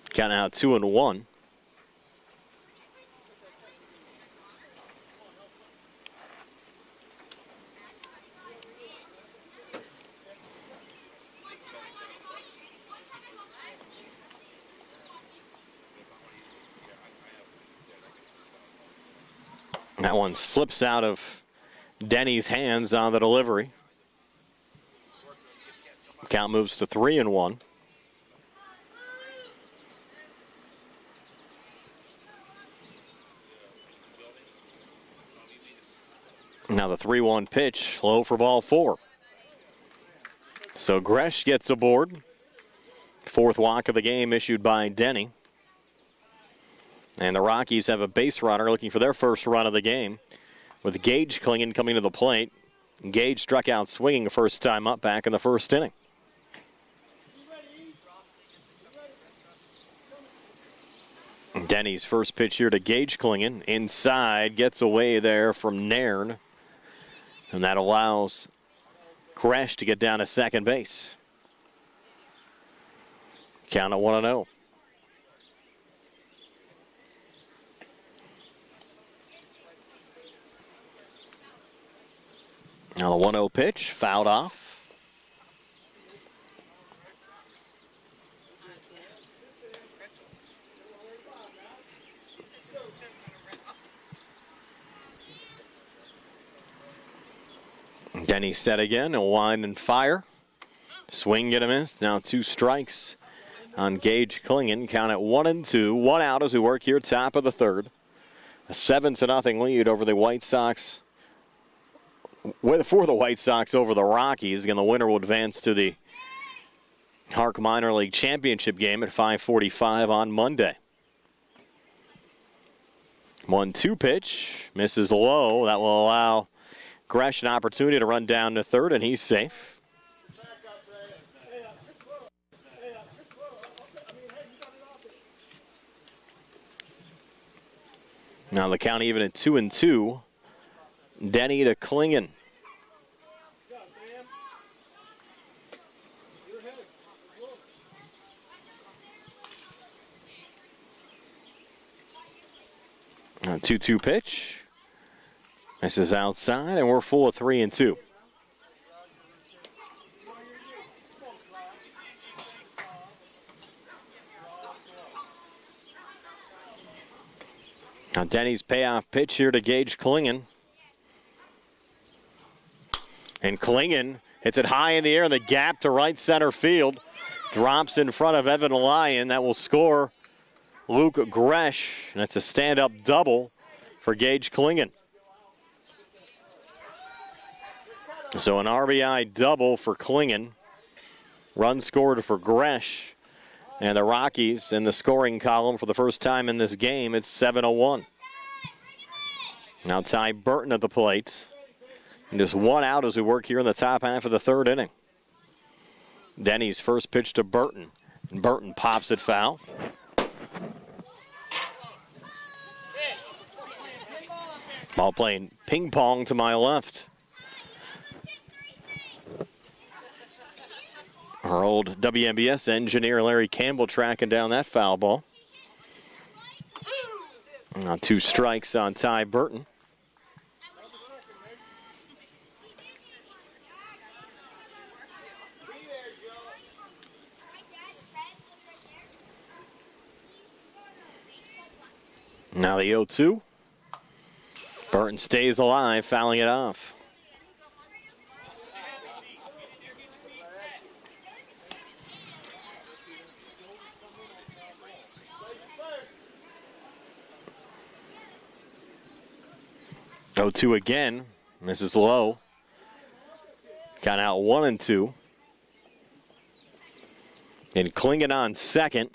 Count out 2-1. That one slips out of Denny's hands on the delivery. Count moves to 3-1. Now the 3-1 pitch, low for ball 4. So Gresh gets aboard. Fourth walk of the game issued by Denny. And the Rockies have a base runner looking for their first run of the game, with Gage Klingon coming to the plate. Gage struck out swinging the first time up back in the first inning. Denny's first pitch here to Gage Klingon. Inside, gets away there from Nairn. And that allows Gresh to get down to second base. Count at 1-0. Now the 1-0 pitch, fouled off. Denny set again, a wind and fire. Swing, get a miss. Now 2 strikes on Gage Klingon. Count at 1-2. 1 out as we work here, top of the third. A 7-0 lead over the White Sox. For the White Sox over the Rockies. Again, the winner will advance to the HARC Minor League Championship game at 5:45 on Monday. 1-2 pitch. Misses low. That will allow Gresh an opportunity to run down to third, and he's safe. Now the count even at 2-2. Denny to Klingon. 2-2 pitch. This is outside, and we're full of 3-2. Now Denny's payoff pitch here to Gage Klingon. And Klingon hits it high in the air in the gap to right center field. Drops in front of Evan Lyon. That will score Luke Gresh. And it's a stand-up double for Gage Klingon. So an RBI double for Klingon. Run scored for Gresh. And the Rockies in the scoring column for the first time in this game. It's 7-1. Now Ty Burton at the plate. And just one out as we work here in the top half of the third inning. Denny's first pitch to Burton. And Burton pops it foul. Ball playing ping pong to my left. Our old WNBS engineer Larry Campbell tracking down that foul ball. Now 2 strikes on Ty Burton. Now the 0-2. Burton stays alive, fouling it off. Oh, 2 again. This is low. Got out 1-2. And Klingon on second.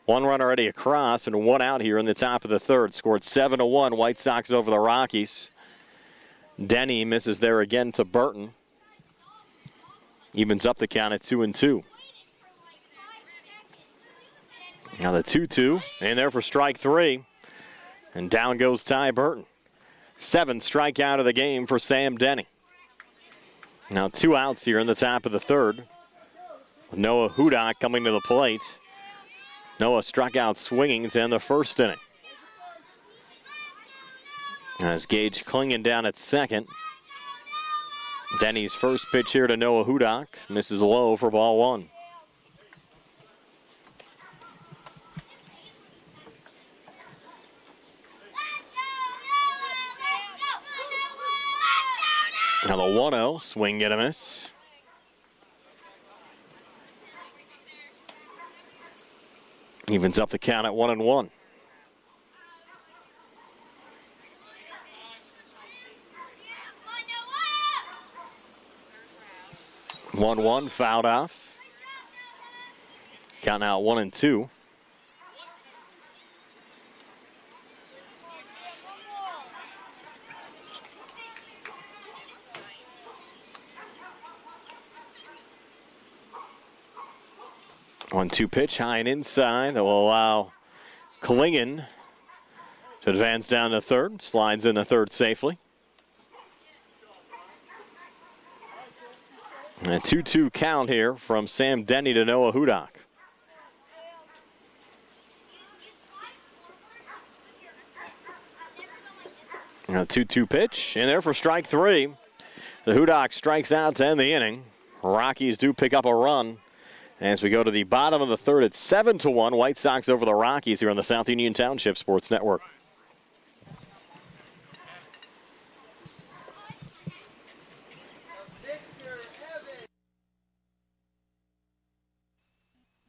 1 run already across and 1 out here in the top of the third. Scored 7-1. White Sox over the Rockies. Denny misses there again to Burton. Evens up the count at 2-2. Now the 2-2. In there for strike 3. And down goes Ty Burton. 7th strikeout of the game for Sam Denny. Now 2 outs here in the top of the third. Noah Hudak coming to the plate. Noah struck out swinging to end the first inning. As Gage Klingon down at second. Denny's first pitch here to Noah Hudak. Misses low for ball 1. Now the 1-0, swing and a miss. Evens up the count at 1-1. 1-1, fouled off. Count now 1-2. One-two pitch, high and inside. That will allow Klingon to advance down to third. Slides in the third safely. And a 2-2 count here from Sam Denny to Noah Hudak. And a 2-2 pitch in there for strike 3. The Hudak strikes out to end the inning. Rockies do pick up a run. As we go to the bottom of the third, it's 7-1. White Sox over the Rockies here on the South Union Township Sports Network.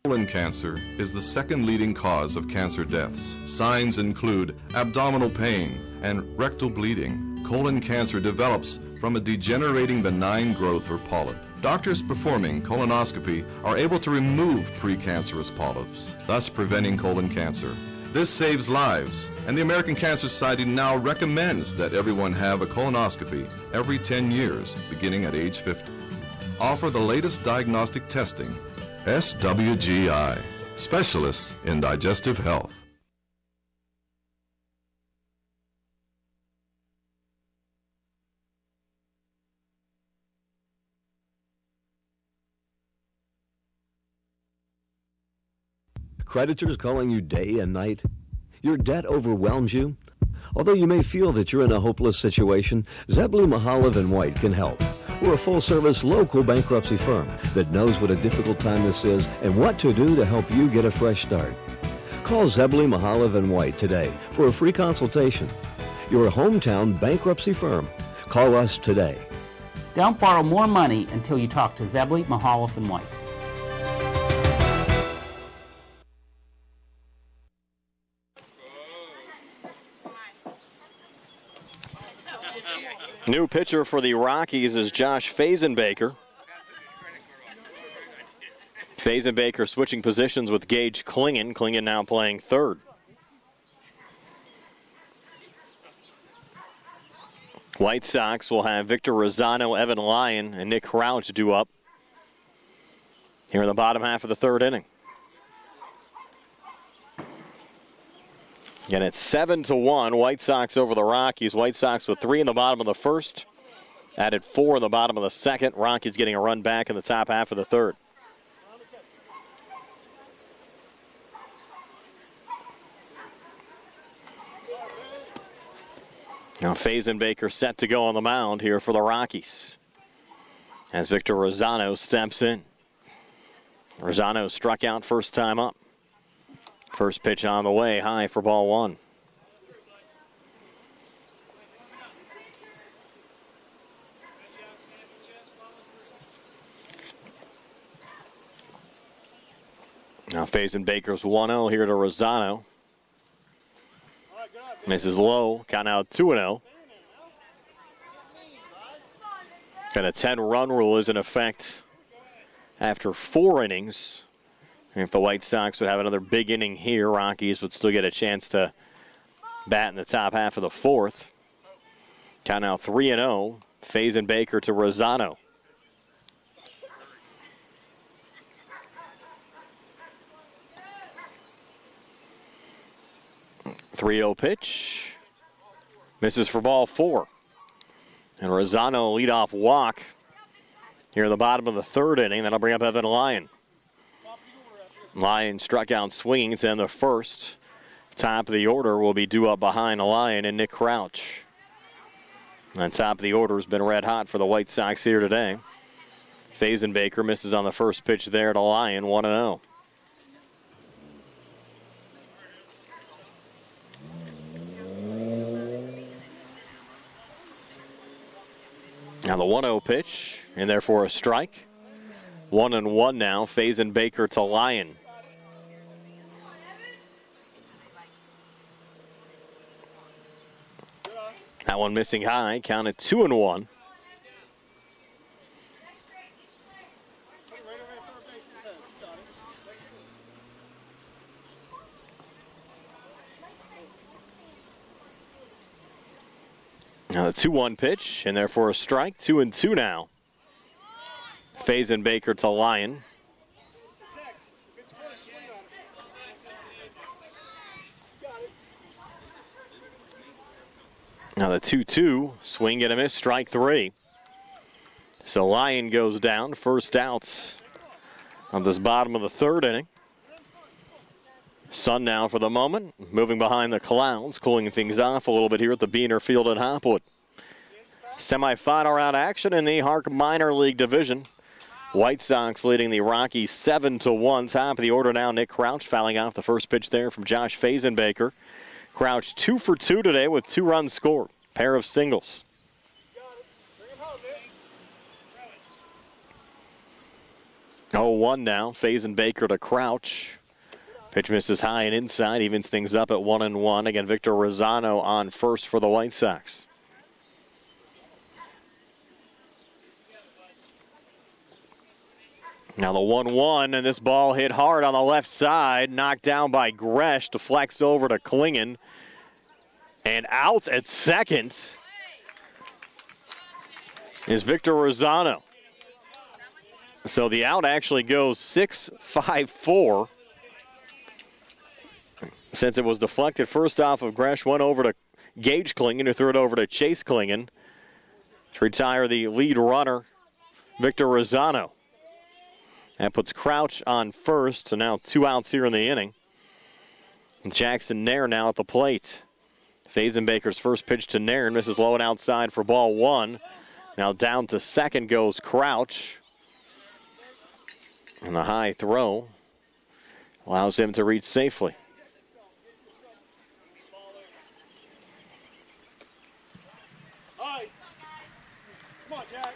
Colon cancer is the second leading cause of cancer deaths. Signs include abdominal pain and rectal bleeding. Colon cancer develops from a degenerating benign growth or polyp. Doctors performing colonoscopy are able to remove precancerous polyps, thus preventing colon cancer. This saves lives, and the American Cancer Society now recommends that everyone have a colonoscopy every 10 years, beginning at age 50. Offer the latest diagnostic testing. SWGI, specialists in digestive health. Creditors calling you day and night? Your debt overwhelms you? Although you may feel that you're in a hopeless situation, Zebley, Mahalev & White can help. We're a full-service local bankruptcy firm that knows what a difficult time this is and what to do to help you get a fresh start. Call Zebley, Mahalev & White today for a free consultation. Your hometown bankruptcy firm. Call us today. Don't borrow more money until you talk to Zebley, Mahalev & White. New pitcher for the Rockies is Josh Fazenbaker. Fazenbaker switching positions with Gage Klingen. Klingen now playing third. White Sox will have Victor Rosano, Evan Lyon, and Nick Crouch due up here in the bottom half of the third inning. And it's 7-1, White Sox over the Rockies. White Sox with 3 in the bottom of the first, added 4 in the bottom of the second. Rockies getting a run back in the top half of the third. Now Fazenbaker set to go on the mound here for the Rockies as Victor Rosano steps in. Rosano struck out first time up. First pitch on the way, high for ball one. Now Fazenbaker's 1-0 here to Rosano. Misses low, count out 2-0. And a 10-run rule is in effect after 4 innings. And if the White Sox would have another big inning here, Rockies would still get a chance to bat in the top half of the fourth. Count now 3-0. Fazenbaker to Rosano. .30 pitch. Misses for ball 4. And Rosano leadoff walk here in the bottom of the third inning. That'll bring up Evan Lyon. Lyon struck out swinging to end the first. Top of the order will be due up behind Lyon and Nick Crouch. And top of the order has been red hot for the White Sox here today. Fazenbaker misses on the first pitch there to Lyon, 1-0. Now the 1-0 pitch, and therefore a strike. 1-1 now, Fazenbaker to Lyon. That one missing high, counted 2-1. Now the 2-1 pitch, and therefore a strike. 2-2 now. Fazenbaker to Lyon. Now the 2-2, swing and a miss, strike 3. So Lyon goes down, first outs of this bottom of the third inning. Sun now for the moment, moving behind the clouds, cooling things off a little bit here at the Beaner Field in Hopwood. Semi-final round action in the HARC Minor League Division. White Sox leading the Rockies 7-1. Top of the order now, Nick Crouch fouling off the first pitch there from Josh Fazenbaker. Crouch 2 for 2 today with 2 runs scored. Pair of singles. 0-1 now. Fazenbaker to Crouch. Pitch misses high and inside. Evens things up at 1-1. Again, Victor Rosano on first for the White Sox. Now the 1-1, and this ball hit hard on the left side. Knocked down by Gresh. Deflects over to Klingen. And out at second is Victor Rosano. So the out actually goes 6-5-4. Since it was deflected first off of Gresh, went over to Gage Klingen, who threw it over to Chase Klingen to retire the lead runner, Victor Rosano. That puts Crouch on first, so now 2 outs here in the inning. And Jackson Nair now at the plate. Fazenbaker's first pitch to Nairn misses low and outside for ball one. Now down to second goes Crouch. And the high throw allows him to reach safely. Come on, Jack.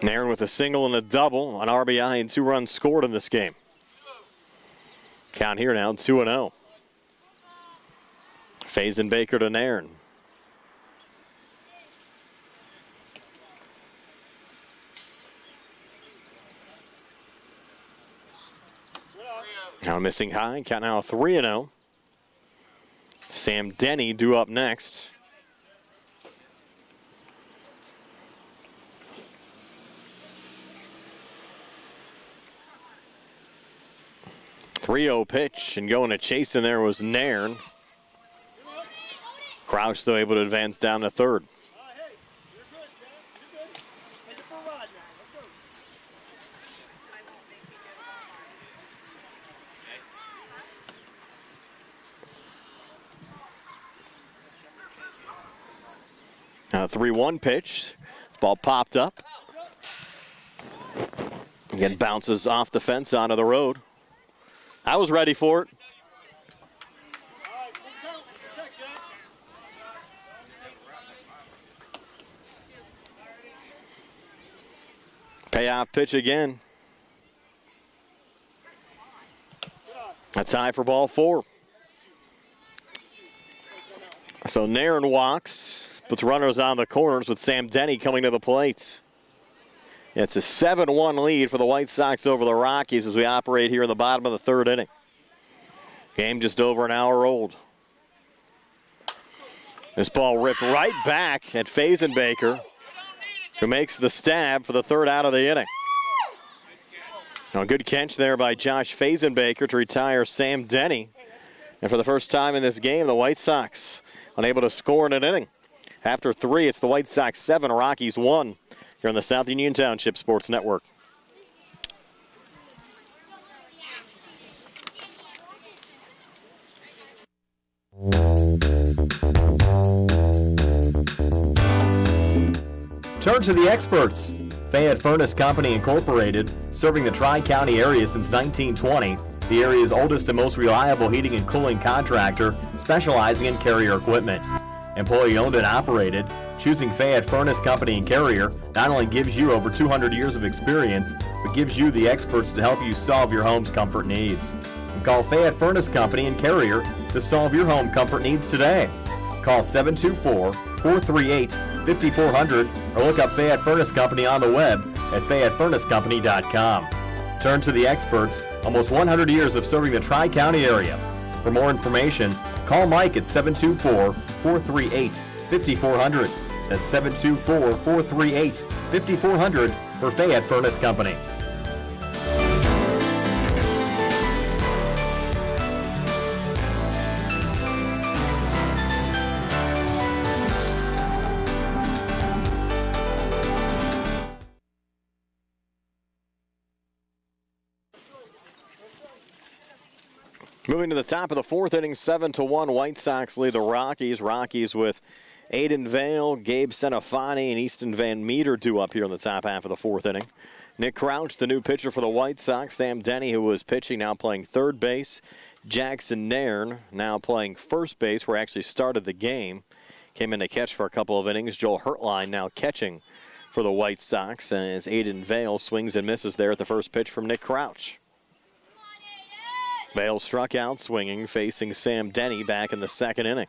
Nairn with a single and a double, an RBI and 2 runs scored in this game. Count here now, 2-0. Fazenbaker to Nairn. Now missing high, count now 3-0. Sam Denny due up next. .30 pitch, and going to chase in there was Nairn. Crouch though able to advance down to third. Hey, you're good, Jack. You're good. Take it for a ride now. Let's go. Now a 3-1 pitch. Ball popped up. Again, bounces off the fence onto the road. I was ready for it. All right, full count. Check, Jack. Payoff pitch again. That's high for ball 4. So Nairn walks, puts runners on the corners with Sam Denny coming to the plate. It's a 7-1 lead for the White Sox over the Rockies as we operate here in the bottom of the third inning. Game just over an hour old. This ball ripped right back at Fazenbaker, who makes the stab for the third out of the inning. Now, a good catch there by Josh Fazenbaker to retire Sam Denny. And for the first time in this game, the White Sox unable to score in an inning. After 3, it's the White Sox 7, Rockies 1 here on the South Union Township Sports Network. Turn to the experts. Fayette Furnace Company Incorporated, serving the Tri-County area since 1920, the area's oldest and most reliable heating and cooling contractor, specializing in Carrier equipment. Employee owned and operated, choosing Fayette Furnace Company and Carrier not only gives you over 200 years of experience, but gives you the experts to help you solve your home's comfort needs. And call Fayette Furnace Company and Carrier to solve your home comfort needs today. Call 724-438-5400 or look up Fayette Furnace Company on the web at FayetteFurnaceCompany.com. Turn to the experts, almost 100 years of serving the Tri-County area. For more information, call Mike at 724-438-5400. That's 724-438-5400 for Fayette Furnace Company. Moving to the top of the fourth inning, 7-1. White Sox lead the Rockies. Rockies with Aiden Vale, Gabe Senafani, and Easton Van Meter due up here in the top half of the fourth inning. Nick Crouch, the new pitcher for the White Sox. Sam Denny, who was pitching, now playing third base. Jackson Nairn, now playing first base, where he actually started the game. Came in to catch for a couple of innings. Joel Hertline now catching for the White Sox as Aiden Vale swings and misses there at the first pitch from Nick Crouch. Vale struck out swinging, facing Sam Denny back in the second inning.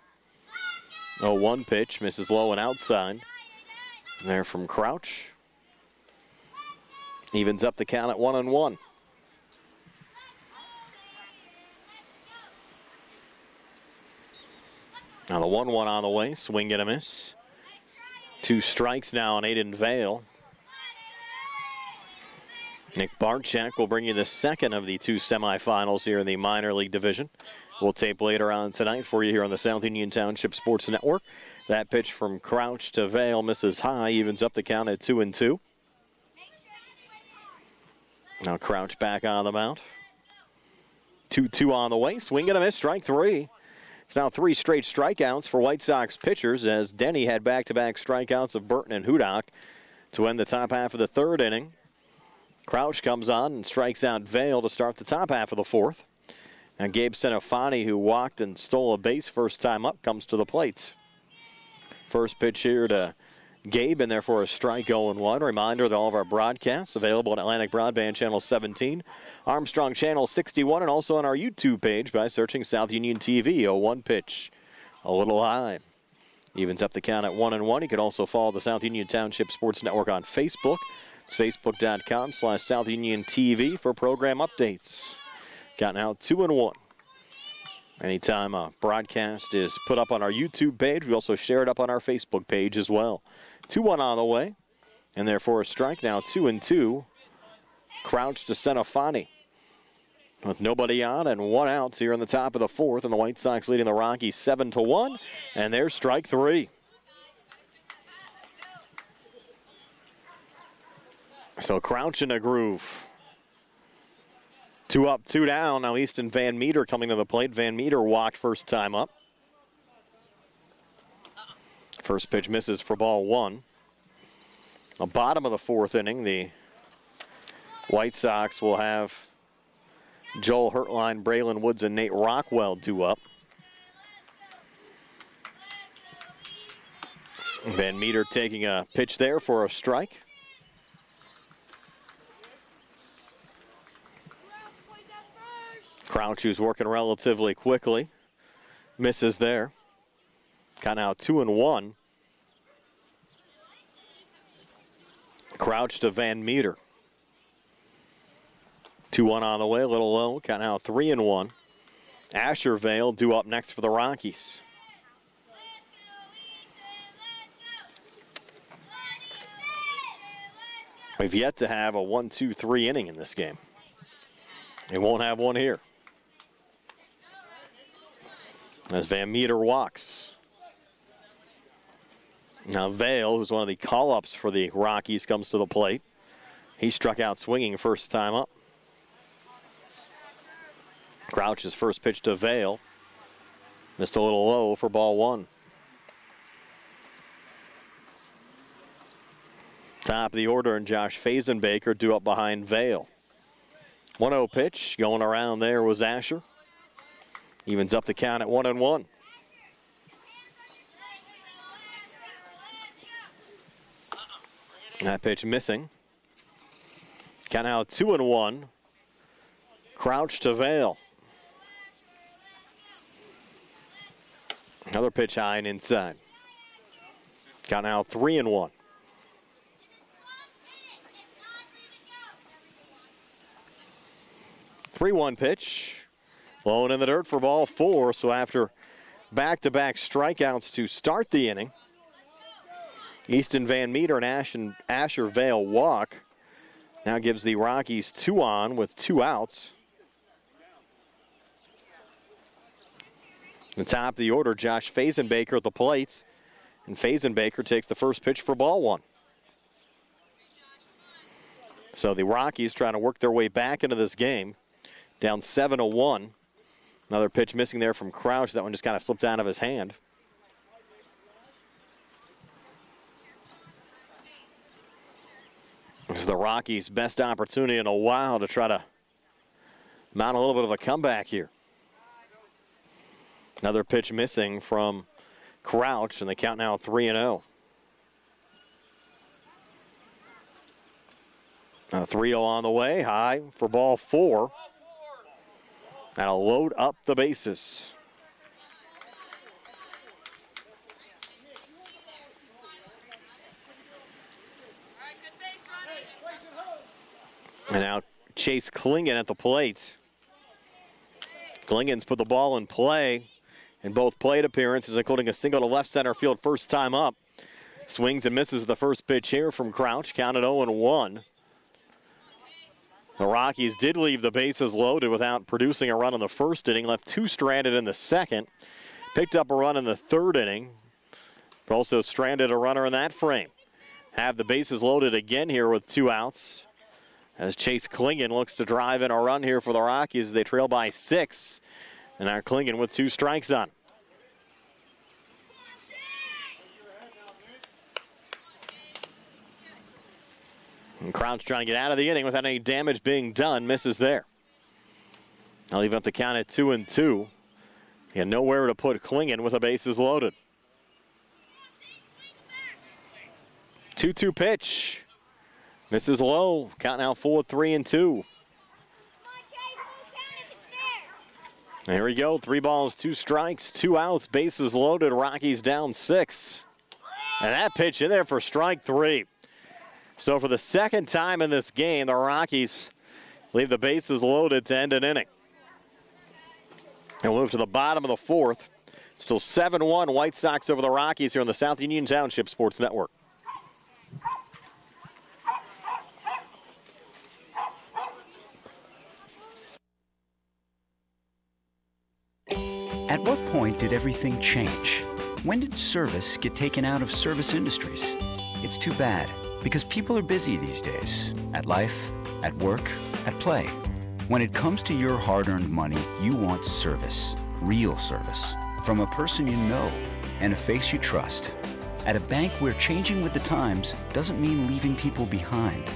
0-1 pitch, misses low and outside. There from Crouch. Evens up the count at 1-1. Now the 1-1 on the way, swing and a miss. 2 strikes now on Aiden Vale. Nick Barczyk will bring you the second of the 2 semifinals here in the minor league division. We'll tape later on tonight for you here on the South Union Township Sports Network. That pitch from Crouch to Vale misses high, evens up the count at 2-2. Now Crouch back on the mound. 2-2 on the way. Swing and a miss, strike 3. It's now 3 straight strikeouts for White Sox pitchers as Denny had back-to-back strikeouts of Burton and Hudak to end the top half of the 3rd inning. Crouch comes on and strikes out Vail to start the top half of the 4th. And Gabe Senafani, who walked and stole a base first time up, comes to the plate. First pitch here to Gabe, and therefore a strike 0-1. Reminder that all of our broadcasts available on Atlantic Broadband Channel 17, Armstrong Channel 61, and also on our YouTube page by searching South Union TV. 0-1 pitch, a little high. Evens up the count at 1-1. You can also follow the South Union Township Sports Network on Facebook. It's facebook.com/South Union TV for program updates. Got now 2-1. Anytime a broadcast is put up on our YouTube page, we also share it up on our Facebook page as well. 2-1 on the way, and therefore a strike now 2-2. Crouch to Senafani with nobody on and 1 out here in the top of the 4th, and the White Sox leading the Rockies 7-1, and there's strike 3. So Crouch in a groove. 2 up, 2 down. Now Easton Van Meter coming to the plate. Van Meter walked first time up. First pitch misses for ball 1. The bottom of the 4th inning, the White Sox will have Joel Hertline, Braylon Woods, and Nate Rockwell due up. Van Meter taking a pitch there for a strike. Crouch, who's working relatively quickly, misses there. Count out 2-1. Crouch to Van Meter. 2-1 on the way, a little low. Count out 3-1. Asher Vale due up next for the Rockies. We've yet to have a 1-2-3 inning in this game. We won't have one here. As Van Meter walks. Now Vale, who's one of the call-ups for the Rockies, comes to the plate. He struck out swinging first time up. Crouch's first pitch to Vale. Missed a little low for ball 1. Top of the order, and Josh Fazenbaker due up behind Vale. 1-0 pitch going around there was Asher. Evens up the count at 1-1. That pitch missing. Count now 2-1. Crouch to Vale. Another pitch high and inside. Count now 3-1. Three-one pitch. Low and in the dirt for ball 4. So after back-to-back strikeouts to start the inning, Easton Van Meter and Asher Vale walk. Now gives the Rockies 2 on with 2 outs. The top of the order, Josh Fazenbaker at the plate. And Fazenbaker takes the first pitch for ball 1. So the Rockies trying to work their way back into this game. Down 7-1. Another pitch missing there from Crouch. That one just kind of slipped out of his hand. This is the Rockies' best opportunity in a while to try to mount a little bit of a comeback here. Another pitch missing from Crouch, and they count now 3-0. 3-0 on the way, high for ball 4. That'll load up the bases. And now Chase Klingon at the plate. Klingon's put the ball in play in both plate appearances, including a single to left center field first time up. Swings and misses the first pitch here from Crouch, counted 0-1. The Rockies did leave the bases loaded without producing a run in the first inning, left 2 stranded in the second, picked up a run in the third inning, but also stranded a runner in that frame. Have the bases loaded again here with 2 outs. as Chase Klingon looks to drive in a run here for the Rockies. They trail by 6. And now Klingon with 2 strikes on. And Crouch trying to get out of the inning without any damage being done. Misses there. I'll leave up the count at 2-2. He had nowhere to put Klingon with the bases loaded. 2-2 pitch. Misses low. Count now full at 3-2. There we go. 3 balls, 2 strikes, 2 outs, bases loaded. Rockies down 6. And that pitch in there for strike 3. So for the second time in this game, the Rockies leave the bases loaded to end an inning. And we'll move to the bottom of the 4th. Still 7-1 White Sox over the Rockies here on the South Union Township Sports Network. At what point did everything change? When did service get taken out of service industries? It's too bad, because people are busy these days. At life, at work, at play. When it comes to your hard-earned money, you want service. Real service. From a person you know and a face you trust. At a bank where changing with the times doesn't mean leaving people behind.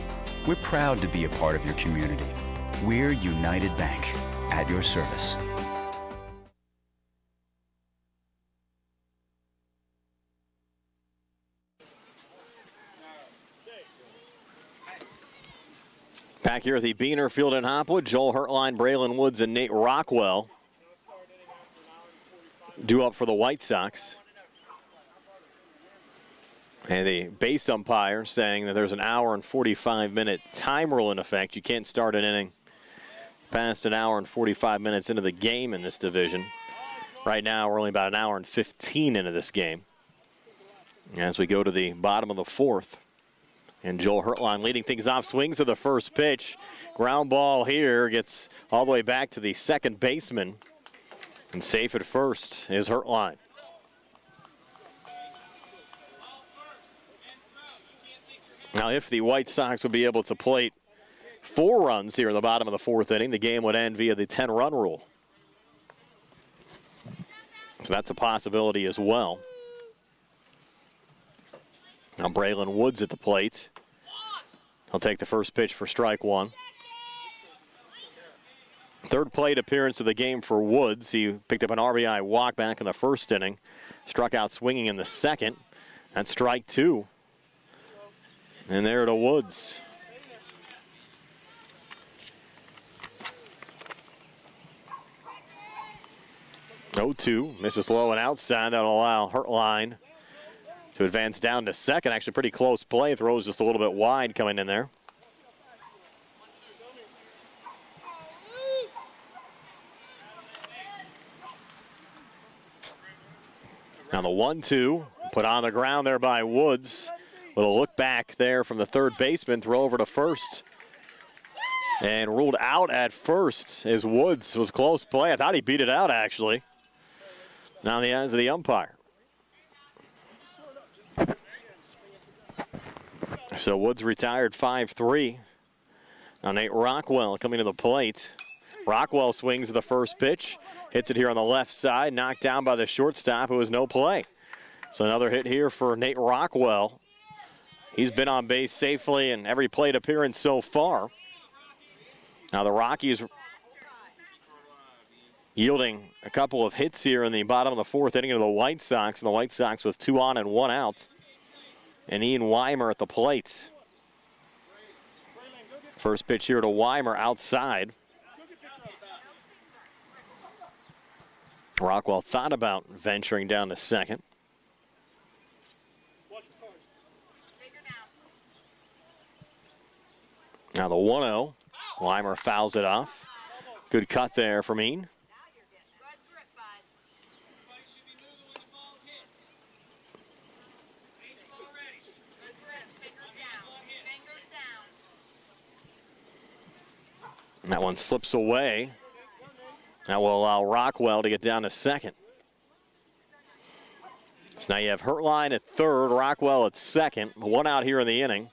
We're proud to be a part of your community. We're United Bank. At your service. Back here at the Beaner Field in Hopwood, Joel Hertline, Braylon Woods, and Nate Rockwell due up for the White Sox. And the base umpire saying that there's an hour and 45-minute time rule in effect. You can't start an inning past an hour and 45 minutes into the game in this division. Right now, we're only about an hour and 15 into this game. As we go to the bottom of the 4th. And Joel Hertline leading things off, swings to the first pitch. Ground ball here, gets all the way back to the second baseman. And safe at first is Hertline. Now, if the White Sox would be able to plate 4 runs here in the bottom of the 4th inning, the game would end via the 10-run rule. So that's a possibility as well. Now Braylon Woods at the plate. He'll take the first pitch for strike 1. Third plate appearance of the game for Woods. He picked up an RBI walk back in the first inning. Struck out swinging in the second. That's strike 2. And there to Woods. Oh-2. Misses low and outside. That'll allow Hertline to advance down to second. Actually, pretty close play. Throws just a little bit wide coming in there. Now the 1-2 put on the ground there by Woods. Little look back there from the third baseman. Throw over to first. And ruled out at first as Woods was close play. I thought he beat it out actually. Now in the eyes of the umpire. So Woods retired 5-3. Now Nate Rockwell coming to the plate. Rockwell swings the first pitch. Hits it here on the left side. Knocked down by the shortstop. It was no play. So another hit here for Nate Rockwell. He's been on base safely in every plate appearance so far. Now the Rockies yielding a couple of hits here in the bottom of the 4th inning to the White Sox. And the White Sox with 2 on and 1 out. And Ian Weimer at the plate. First pitch here to Weimer outside. Rockwell thought about venturing down to second. Now the 1-0. Weimer fouls it off. Good cut there from Ian. And that one slips away. That will allow Rockwell to get down to second. So now you have Hertline at third, Rockwell at second. 1 out here in the inning.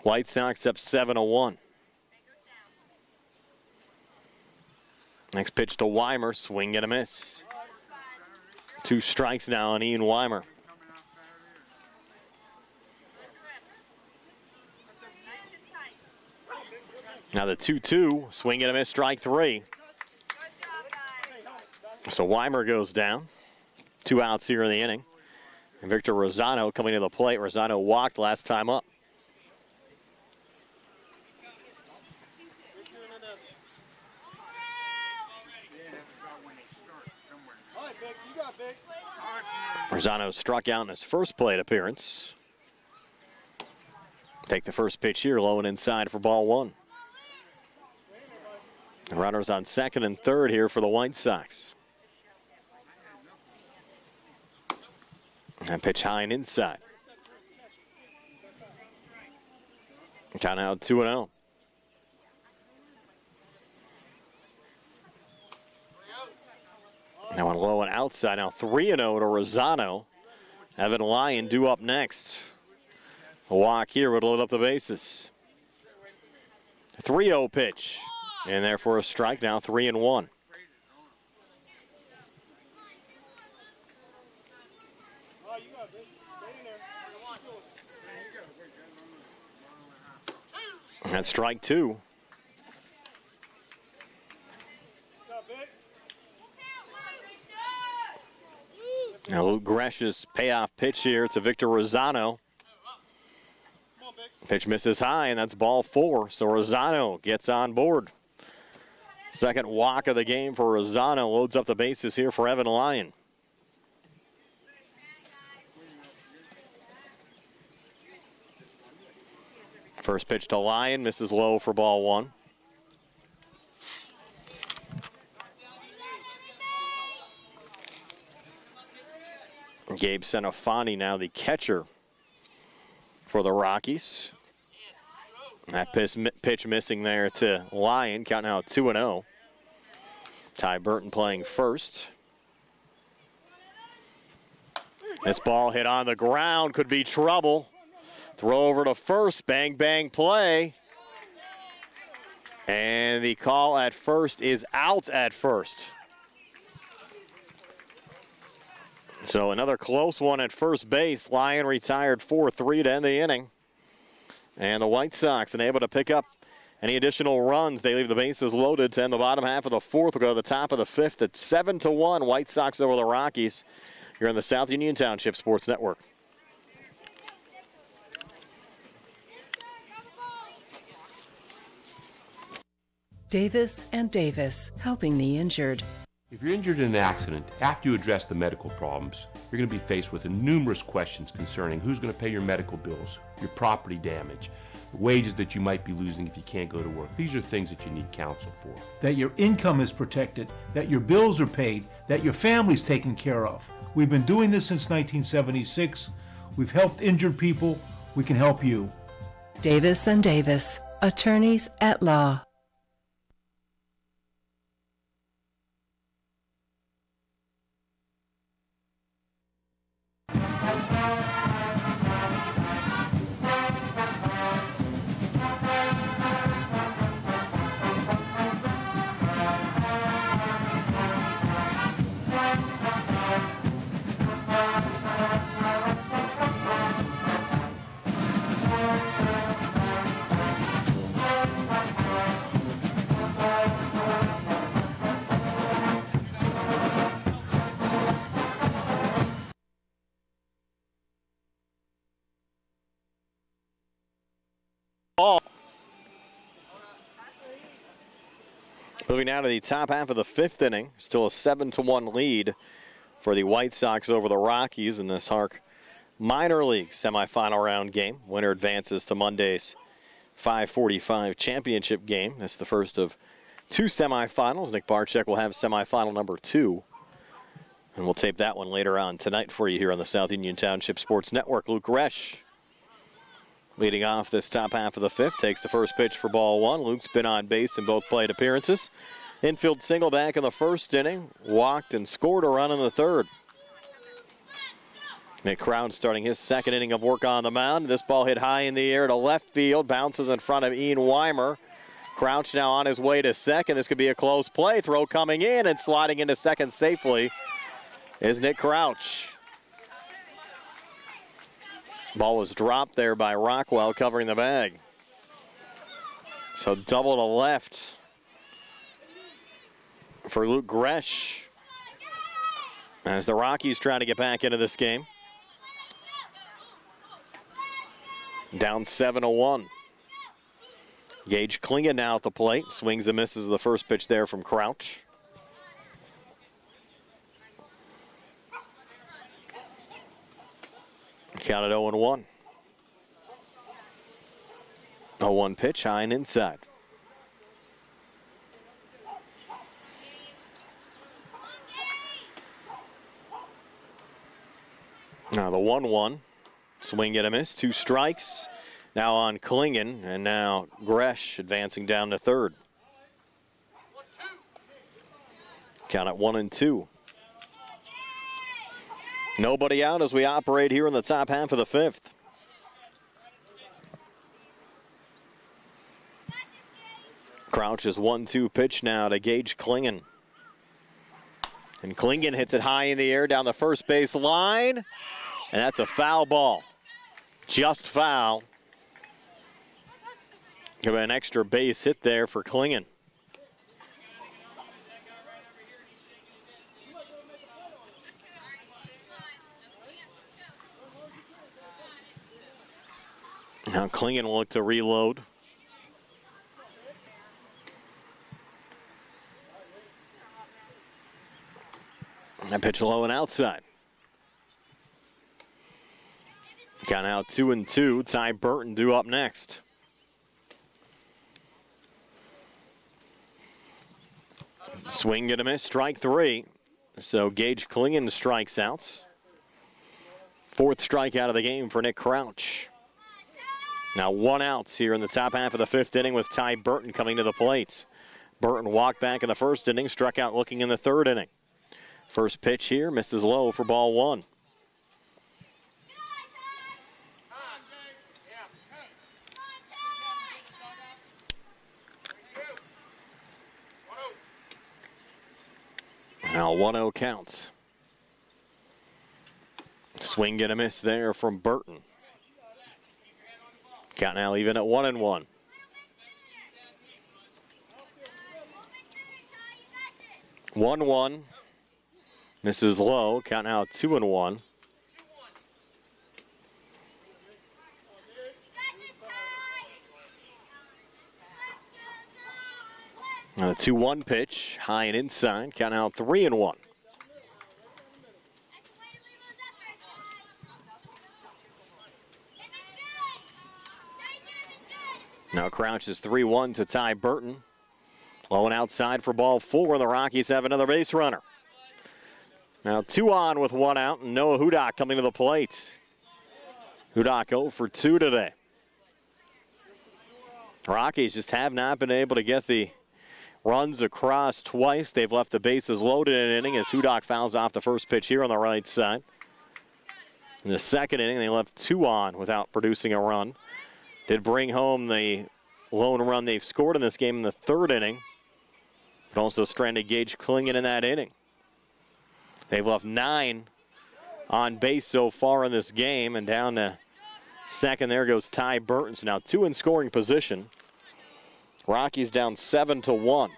White Sox up 7-1. Next pitch to Weimer, swing and a miss. 2 strikes now on Ian Weimer. Now the 2-2, swing and a miss, strike 3. So Weimer goes down. 2 outs here in the inning. And Victor Rosano coming to the plate. Rosano walked last time up. Rosano struck out in his first plate appearance. Take the first pitch here, low and inside for ball 1. The runners on second and third here for the White Sox. And pitch high and inside. Count out 2-0. Now on low and outside. Now 3-0 to Rosano. Evan Lyon due up next. A walk here would load up the bases. 3-0 pitch. And therefore a strike, now 3-1. And that's strike 2. Now Luke Gresh's payoff pitch here to Victor Rosano. Pitch misses high, and that's ball 4. So Rosano gets on board. Second walk of the game for Rosano. Loads up the bases here for Evan Lyon. First pitch to Lyon, misses low for ball 1. Gabe Senafani now the catcher for the Rockies. That pitch missing there to Lyon, counting out 2-0. Ty Burton playing first. This ball hit on the ground, could be trouble. Throw over to first, bang, bang play. And the call at first is out at first. So another close one at first base. Lyon retired 4-3 to end the inning. And the White Sox unable to pick up any additional runs. They leave the bases loaded to end the bottom half of the 4th. We'll go to the top of the 5th at 7-1. White Sox over the Rockies. You're on the South Union Township Sports Network. Davis and Davis, helping the injured. If you're injured in an accident, after you address the medical problems, you're going to be faced with numerous questions concerning who's going to pay your medical bills, your property damage, the wages that you might be losing if you can't go to work. These are things that you need counsel for. That your income is protected, that your bills are paid, that your family's taken care of. We've been doing this since 1976. We've helped injured people. We can help you. Davis and Davis, attorneys at law. Moving now to the top half of the 5th inning. Still a 7-1 lead for the White Sox over the Rockies in this HARC minor league semifinal round game. Winner advances to Monday's 5:45 championship game. This is the first of 2 semifinals. Nick Barczyk will have semifinal number 2. And we'll tape that one later on tonight for you here on the South Union Township Sports Network. Luke Resch leading off this top half of the 5th, takes the first pitch for ball 1. Luke's been on base in both plate appearances. Infield single back in the 1st inning, walked and scored a run in the 3rd. Nick Crouch starting his second inning of work on the mound. This ball hit high in the air to left field, bounces in front of Ian Weimer. Crouch now on his way to second. This could be a close play. Throw coming in and sliding into second safely is Nick Crouch. Ball was dropped there by Rockwell covering the bag. So double to left for Luke Gresh as the Rockies try to get back into this game. Down 7-1. Gage Klingon now at the plate. Swings and misses the first pitch there from Crouch. Count at 0-1. 0-1 pitch, high and inside. Now the 1-1. Swing and a miss, 2 strikes. Now on Klingon, and now Gresh advancing down to third. Count at 1-2. Nobody out as we operate here in the top half of the 5th. Crouch's 1-2 pitch now to Gage Klingon. And Klingon hits it high in the air down the first base line. And that's a foul ball. Just foul. Give an extra base hit there for Klingon. Now Klingon will look to reload. That pitch low and outside. Count out 2-2. Ty Burton due up next. Swing and a miss, strike 3. So Gage Klingon strikes out. 4th strikeout of the game for Nick Crouch. Now 1 out here in the top half of the 5th inning with Ty Burton coming to the plate. Burton walked back in the 1st inning, struck out looking in the 3rd inning. First pitch here, misses low for ball 1. Now 1-0 counts. Swing and a miss there from Burton. Count now even at 1-1. One. Misses low. Count now 2-1. Now the 2-1 pitch, high and inside. Count out 3-1. Now Crouch is 3-1 to Ty Burton. Low and outside for ball 4. The Rockies have another base runner. Now 2 on with 1 out, and Noah Hudak coming to the plate. Hudak 0 for 2 today. Rockies just have not been able to get the runs across twice. They've left the bases loaded in an inning as Hudak fouls off the first pitch here on the right side. In the 2nd inning, they left 2 on without producing a run. Did bring home the lone run they've scored in this game in the 3rd inning, but also stranded Gage Klingon in that inning. They've left 9 on base so far in this game, and down to second there goes Ty Burton. So now 2 in scoring position. Rockies down 7-1.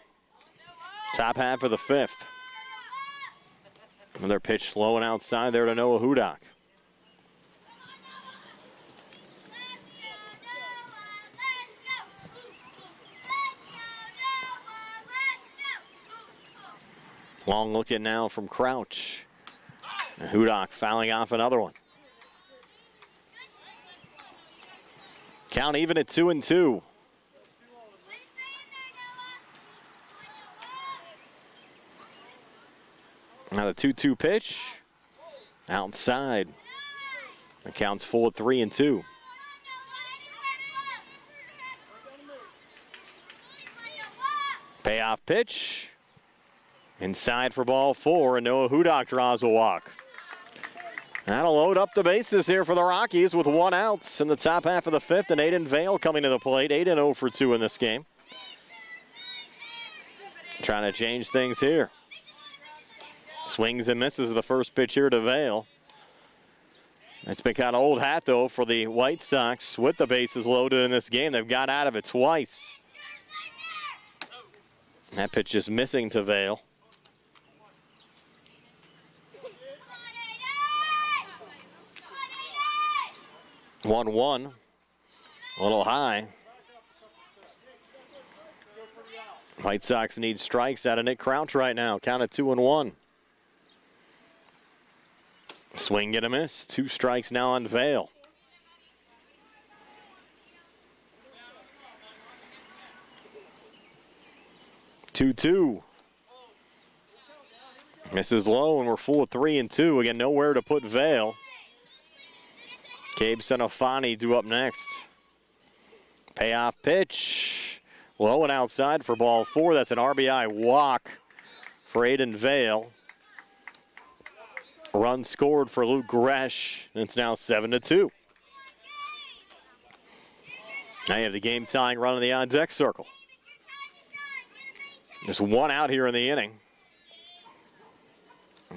Top half of the 5th. Another pitch low and outside there to Noah Hudak. Long look in now from Crouch. And Hudak fouling off another one. Count even at 2-2. Now the 2-2 pitch. Outside. It counts full at 3-2. Payoff pitch. Inside for ball 4, and Noah Hudak draws a walk. That'll load up the bases here for the Rockies with 1 out in the top half of the 5th, and Aiden Vale coming to the plate. 8-0 for 2 in this game. Trying to change things here. Swings and misses the first pitch here to Vale. It's been kind of old hat, though, for the White Sox with the bases loaded in this game. They've got out of it twice. That pitch is missing to Vale. 1-1. A little high. White Sox need strikes out of Nick Crouch right now. Count at 2-1. Swing and a miss. 2 strikes now on Vale. Two. Misses low, and we're full of 3-2. Again, nowhere to put Vale. Gabe Senofani due up next. Payoff pitch. Low and outside for ball 4. That's an RBI walk for Aiden Vale. Run scored for Luke Gresh. And it's now 7-2. Now you have the game-tying run in the on-deck circle. Just 1 out here in the inning.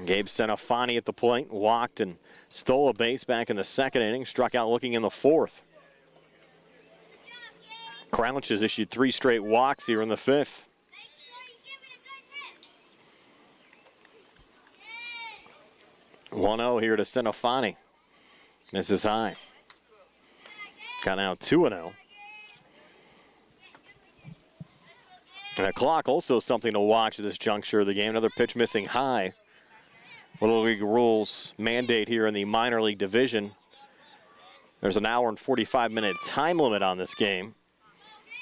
Gabe Senofani at the plate, walked and stole a base back in the 2nd inning, struck out looking in the 4th. Crouch has issued 3 straight walks here in the 5th. One-0 here to Senofani. Misses high. Got now 2-0. And a clock also something to watch at this juncture of the game. Another pitch missing high. Little League rules mandate here in the minor league division. There's an hour and 45-minute time limit on this game.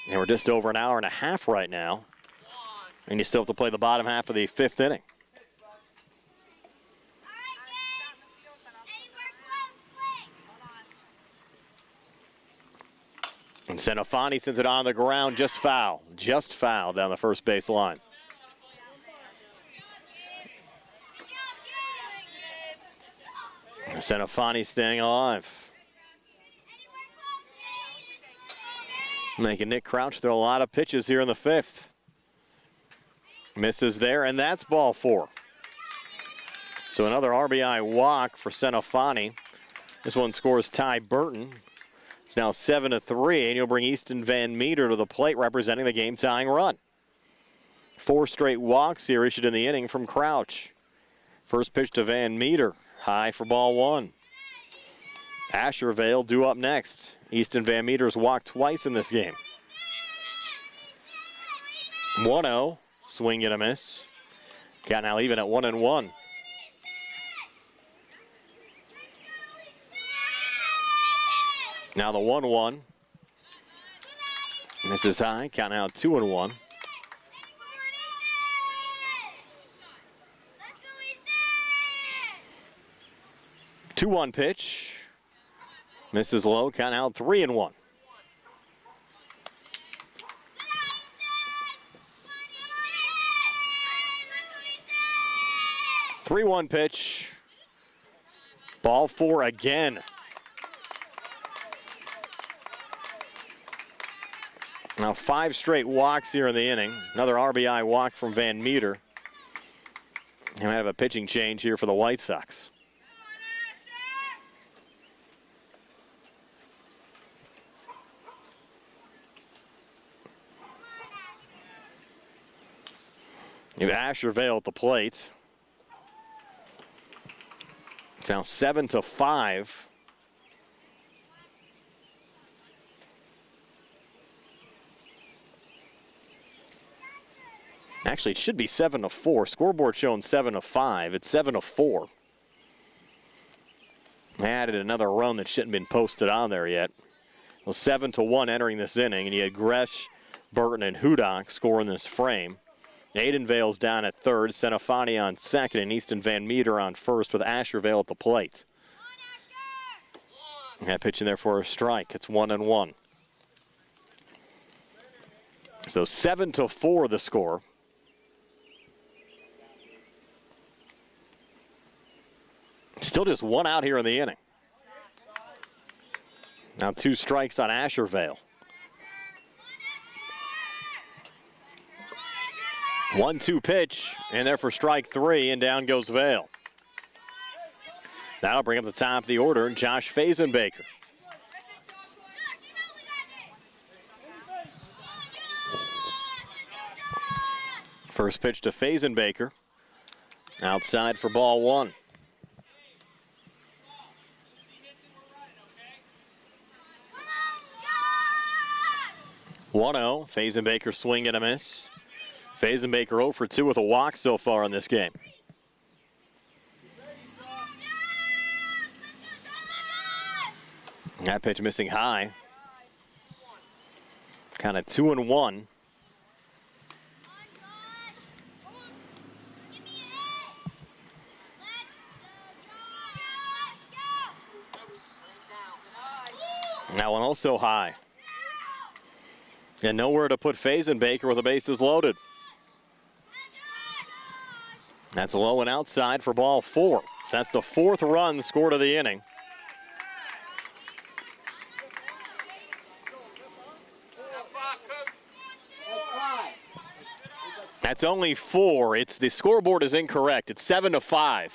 And we're just over an hour and a half right now. And you still have to play the bottom half of the 5th inning. And Senofani sends it on the ground, just foul down the first base line. Senofani staying alive. Making Nick Crouch throw a lot of pitches here in the 5th. Misses there, and that's ball 4. So another RBI walk for Senofani. This one scores Ty Burton. It's now 7-3, and you'll bring Easton Van Meter to the plate representing the game-tying run. 4 straight walks here issued in the inning from Crouch. First pitch to Van Meter, high for ball 1. Asher Vale due up next. Easton Van Meter's walked twice in this game. 1-0, swing and a miss. Got now even at 1-1. Now the 1-1. Misses high, count out 2-1. Two-1 pitch. Misses low, count out 3-1. Three-one pitch. Ball 4 again. Now 5 straight walks here in the inning. Another RBI walk from Van Meter. And we have a pitching change here for the White Sox. You have Asher Vale at the plate. It's now 7-5. Actually, it should be 7-4. Scoreboard showing 7-5. It's 7-4. They added another run that shouldn't have been posted on there yet. Well, 7-1 entering this inning, and you had Gresh, Burton, and Hudak scoring this frame. Aiden Vale's down at third, Senofani on second, and Easton Van Meter on first with Asher Vale at the plate. That pitch in there for a strike. It's 1-1. So 7-4 the score. Still just one out here in the inning. Now 2 strikes on Ashervale. 1-2 pitch, and there for strike 3, and down goes Vale. That'll bring up the top of the order, Josh Fazenbaker. First pitch to Fazenbaker. Outside for ball 1. 1-0. Fazenbaker swing and a miss. Fazenbaker 0 for 2 with a walk so far in this game. That pitch missing high. Kind of 2-1. That one also high. And nowhere to put Fazenbaker with the bases loaded. That's low and outside for ball 4. So that's the 4th run scored of the inning. That's only 4. The scoreboard is incorrect. It's 7-5.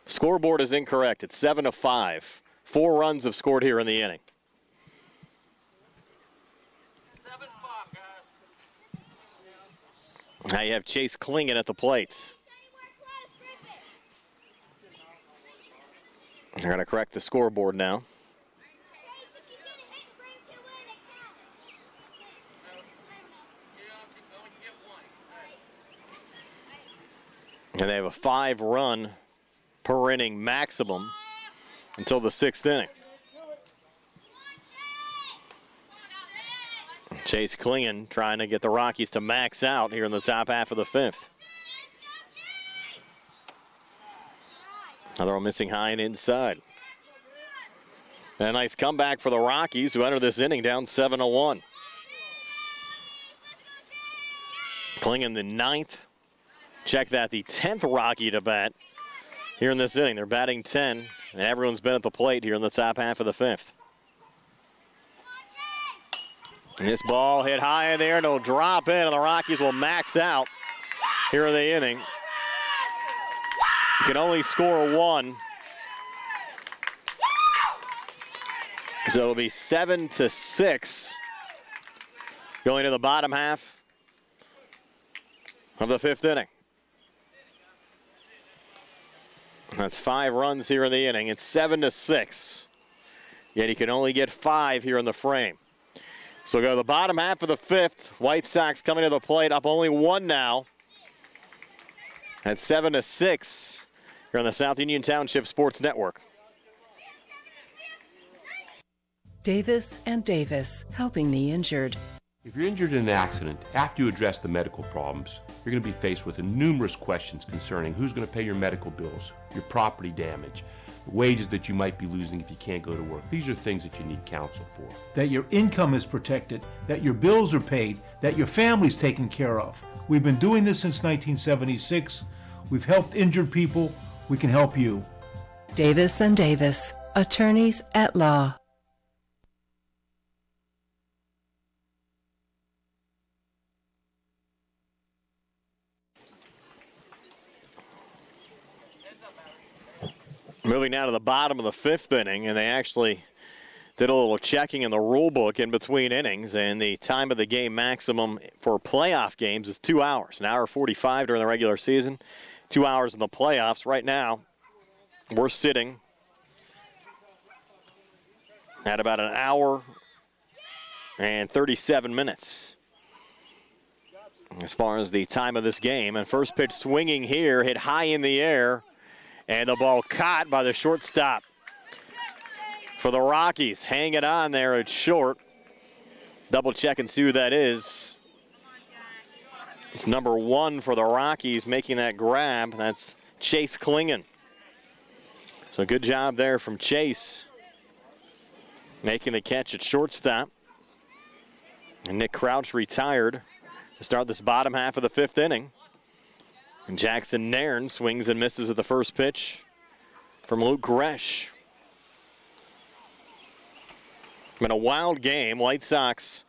Scoreboard is incorrect. It's 7-5. 4 runs have scored here in the inning. 7-5, guys. Now you have Chase Klingon at the plate. They're going to correct the scoreboard now. And they have a 5-run per inning maximum until the 6th inning. Chase Klingon trying to get the Rockies to max out here in the top half of the 5th. Another one missing high and inside. And a nice comeback for the Rockies, who enter this inning down 7-1. Klingon the 9th. Check that, the 10th Rocky to bat here in this inning. They're batting 10, and everyone's been at the plate here in the top half of the 5th. And this ball hit high in there, and it'll drop in, and the Rockies will max out here in the inning. You can only score 1. So it'll be 7-6 going to the bottom half of the 5th inning. That's 5 runs here in the inning. It's 7-6. Yet you can only get 5 here in the frame. So go to the bottom half of the 5th. White Sox coming to the plate, up only 1 now. At 7-6 here on the South Union Township Sports Network. Davis and Davis, helping the injured. If you're injured in an accident, after you address the medical problems, you're going to be faced with numerous questions concerning who's going to pay your medical bills, your property damage, the wages that you might be losing if you can't go to work. These are things that you need counsel for. That your income is protected, that your bills are paid, that your family's taken care of. We've been doing this since 1976. We've helped injured people. We can help you. Davis and Davis, attorneys at law. Moving now to the bottom of the 5th inning, and they actually did a little checking in the rule book in between innings, and the time of the game maximum for playoff games is 2 hours. 1 hour 45 during the regular season, 2 hours in the playoffs. Right now, we're sitting at about 1 hour and 37 minutes as far as the time of this game. And first pitch swinging here, hit high in the air. And the ball caught by the shortstop for the Rockies. Hang it on there at short. Double check and see who that is. It's number 1 for the Rockies making that grab. That's Chase Klingon. So good job there from Chase making the catch at shortstop. And Nick Crouch retired to start this bottom half of the 5th inning. And Jackson Nairn swings and misses at the first pitch. from Luke Gresh. Been a wild game. White Sox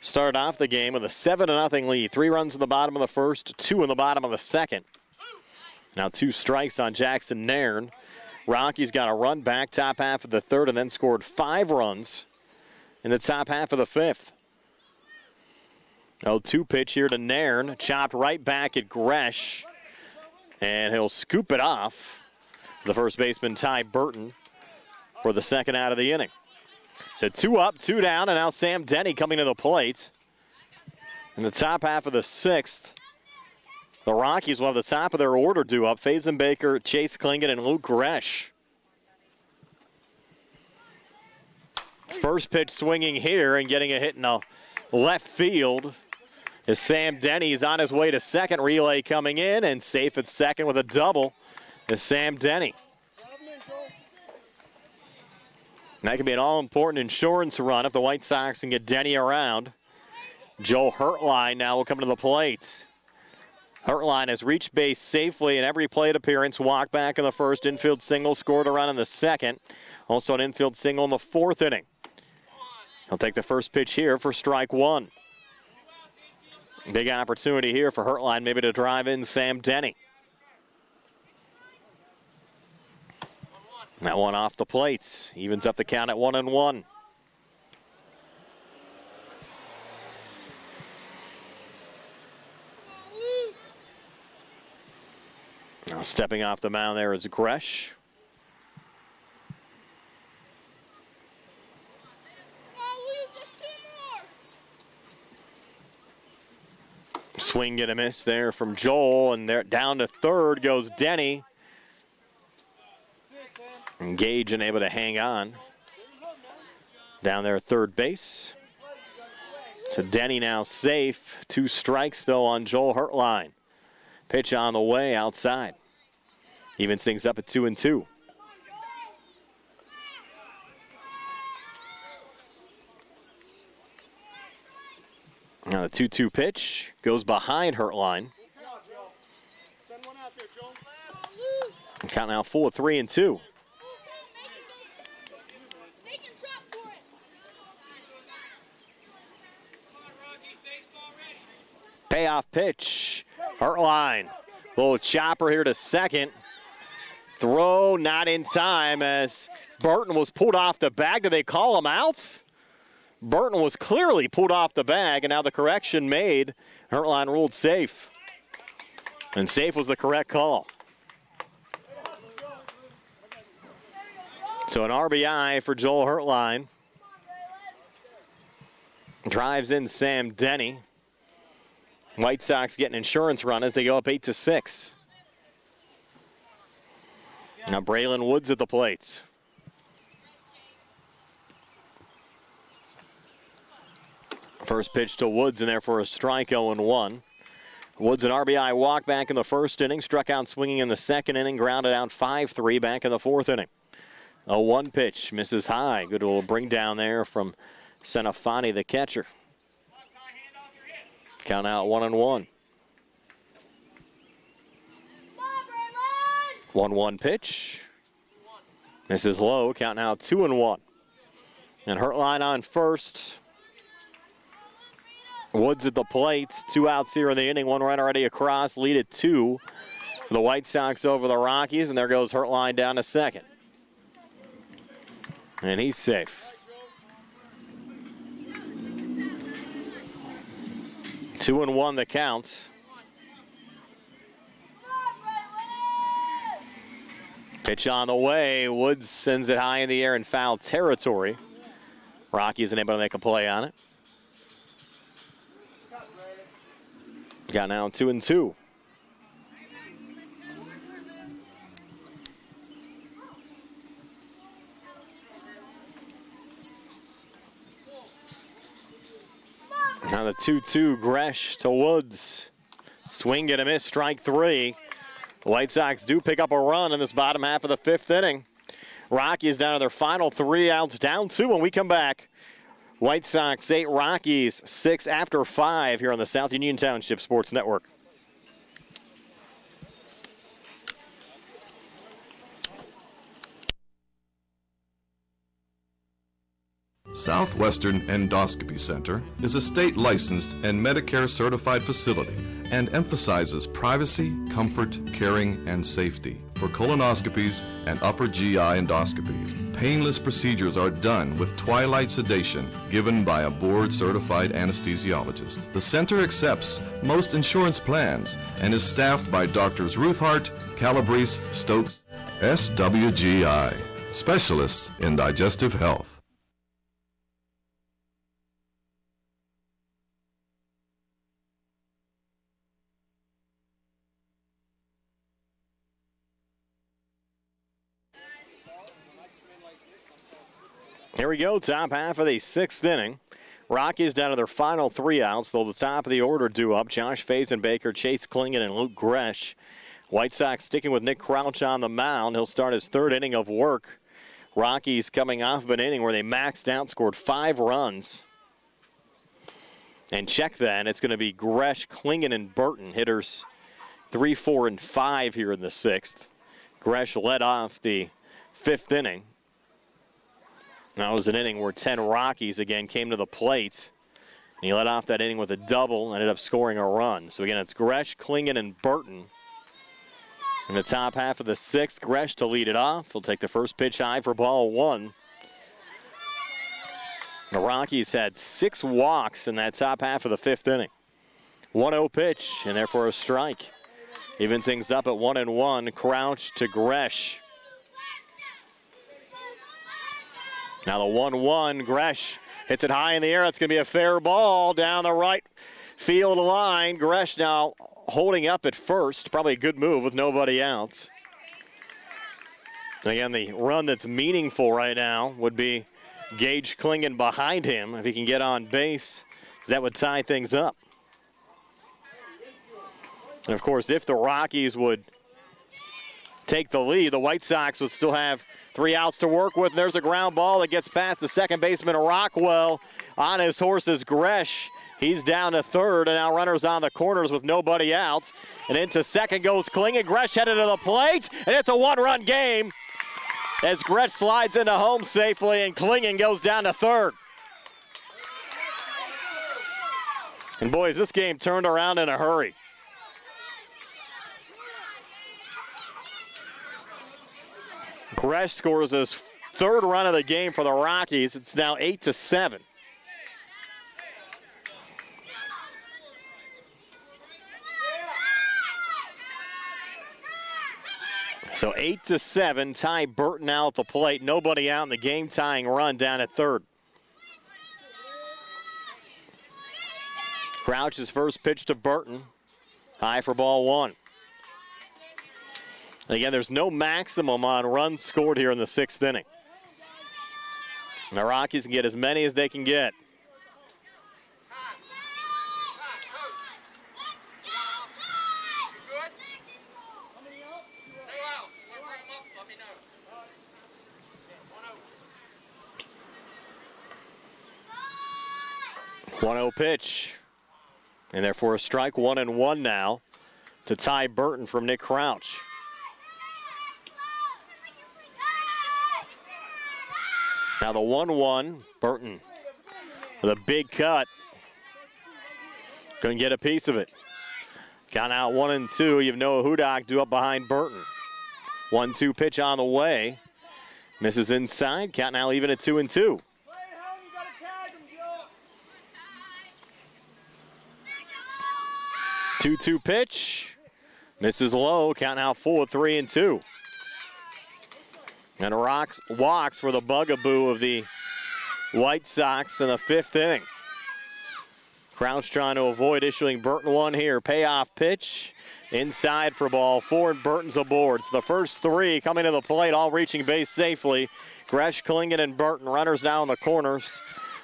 started off the game with a 7-0 lead. 3 runs in the bottom of the first, 2 in the bottom of the second. Now 2 strikes on Jackson Nairn. Rockies got a run back top half of the third and then scored 5 runs in the top half of the fifth. 0-2 pitch here to Nairn. Chopped right back at Gresh. And he'll scoop it off. The first baseman, Ty Burton, for the second out of the inning. So 2 up, 2 down, and now Sam Denny coming to the plate. In the top half of the sixth, the Rockies will have the top of their order due up. Faison Baker, Chase Klingon, and Luke Gresh. First pitch swinging here and getting a hit in the left field as Sam Denny is on his way to second. Relay coming in and safe at second with a double is Sam Denny. And that could be an all-important insurance run if the White Sox can get Denny around. Joe Hertline now will come to the plate. Hertline has reached base safely in every plate appearance. Walked back in the first, infield single, scored a run in the second. Also an infield single in the fourth inning. He'll take the first pitch here for strike 1. Big opportunity here for Hertline maybe to drive in Sam Denny. That one off the plate. Evens up the count at 1-1. Now stepping off the mound there is Gresh. Swing and a miss there from Joel, and there down to third goes Denny. Engage and able to hang on. Down there at third base. So Denny now safe. 2 strikes though on Joel Hertline. Pitch on the way outside. Evens things up at 2-2. Now the 2-2 pitch goes behind Hertline. Count now full of 3-2. Payoff pitch. Hertline. Little chopper here to second. Throw not in time as Burton was pulled off the bag. Did they call him out? Burton was clearly pulled off the bag, and now the correction made. Hertline ruled safe. And safe was the correct call. So an RBI for Joel Hertline. Drives in Sam Denny. White Sox get an insurance run as they go up 8-6. Now Braylon Woods at the plate. First pitch to Woods, and there for a strike, 0-1. Woods an RBI walk back in the first inning, struck out swinging in the second inning, grounded out 5-3 back in the fourth inning. 0-1 pitch, misses high. Good little bring down there from Senafani, the catcher. Count out 1-1. 1-1 pitch. Misses low, count now 2-1. And Hertline on first. Woods at the plate. 2 outs here in the inning. 1 run already across. Lead at 2 for the White Sox over the Rockies. And there goes Hertline down to second. And he's safe. 2-1 the count. Pitch on the way. Woods sends it high in the air in foul territory. Rockies unable to make a play on it. Got now 2-2. Now the 2-2 Gresh to Woods. Swing and a miss, strike 3. The White Sox do pick up a run in this bottom half of the fifth inning. Rockies down to their final 3 outs, down 2 when we come back. White Sox 8, Rockies 6 after 5 here on the South Union Township Sports Network. Southwestern Endoscopy Center is a state-licensed and Medicare-certified facility and emphasizes privacy, comfort, caring, and safety. For colonoscopies and upper GI endoscopies, painless procedures are done with twilight sedation given by a board-certified anesthesiologist. The center accepts most insurance plans and is staffed by Doctors Ruth Hart, Calabrese, Stokes, SWGI, specialists in digestive health. Here we go, top half of the 6th inning. Rockies down to their final 3 outs, though the top of the order due up. Josh Fazenbaker, Chase Klingon, and Luke Gresh. White Sox sticking with Nick Crouch on the mound. He'll start his 3rd inning of work. Rockies coming off of an inning where they maxed out, scored 5 runs. And check that, it's going to be Gresh, Klingon, and Burton, hitters 3, 4, and 5 here in the 6th. Gresh led off the 5th inning. That was an inning where 10 Rockies again came to the plate. And he led off that inning with a double, ended up scoring a run. So again, it's Gresh, Klingon, and Burton. In the top half of the 6th, Gresh to lead it off. He'll take the first pitch high for ball 1. The Rockies had 6 walks in that top half of the 5th inning. 1-0 pitch, and therefore a strike. Even things up at 1-1. Crouch to Gresh. Now the 1-1, Gresh hits it high in the air. It's going to be a fair ball down the right field line. Gresh now holding up at first. Probably a good move with nobody out. And again, the run that's meaningful right now would be Gage Klingon behind him. If he can get on base, that would tie things up. And of course, if the Rockies would take the lead, the White Sox would still have 3 outs to work with. There's a ground ball that gets past the second baseman, Rockwell. On his horse is Gresh. He's down to 3rd, and now runners on the corners with nobody out. And into 2nd goes Klingon. Gresh headed to the plate, and it's a 1-run game as Gresh slides into home safely, and Klingon goes down to 3rd. And boys, this game turned around in a hurry. Gresh scores his 3rd run of the game for the Rockies. It's now 8-7. So 8-7. Ty Burton now at the plate. Nobody out in the game-tying run down at 3rd. Crouch's first pitch to Burton. High for ball 1. And again, there's no maximum on runs scored here in the 6th inning. And the Rockies can get as many as they can get. One-0 pitch. And therefore a strike, 1-1 now to Ty Burton from Nick Crouch. Now the 1-1, Burton with a big cut. Going to get a piece of it. Count out 1-2. You have Noah Hudak due up behind Burton. 1-2 pitch on the way. Misses inside. Count now even at 2-2. 2-2 pitch. Misses low. Count now full at 3-2. And walks were the bugaboo of the White Sox in the 5th inning. Crouch trying to avoid issuing Burton one here. Payoff pitch. Inside for ball 4, and Burton's aboard. So the first 3 coming to the plate, all reaching base safely. Gresh, Klingon, and Burton. Runners now in the corners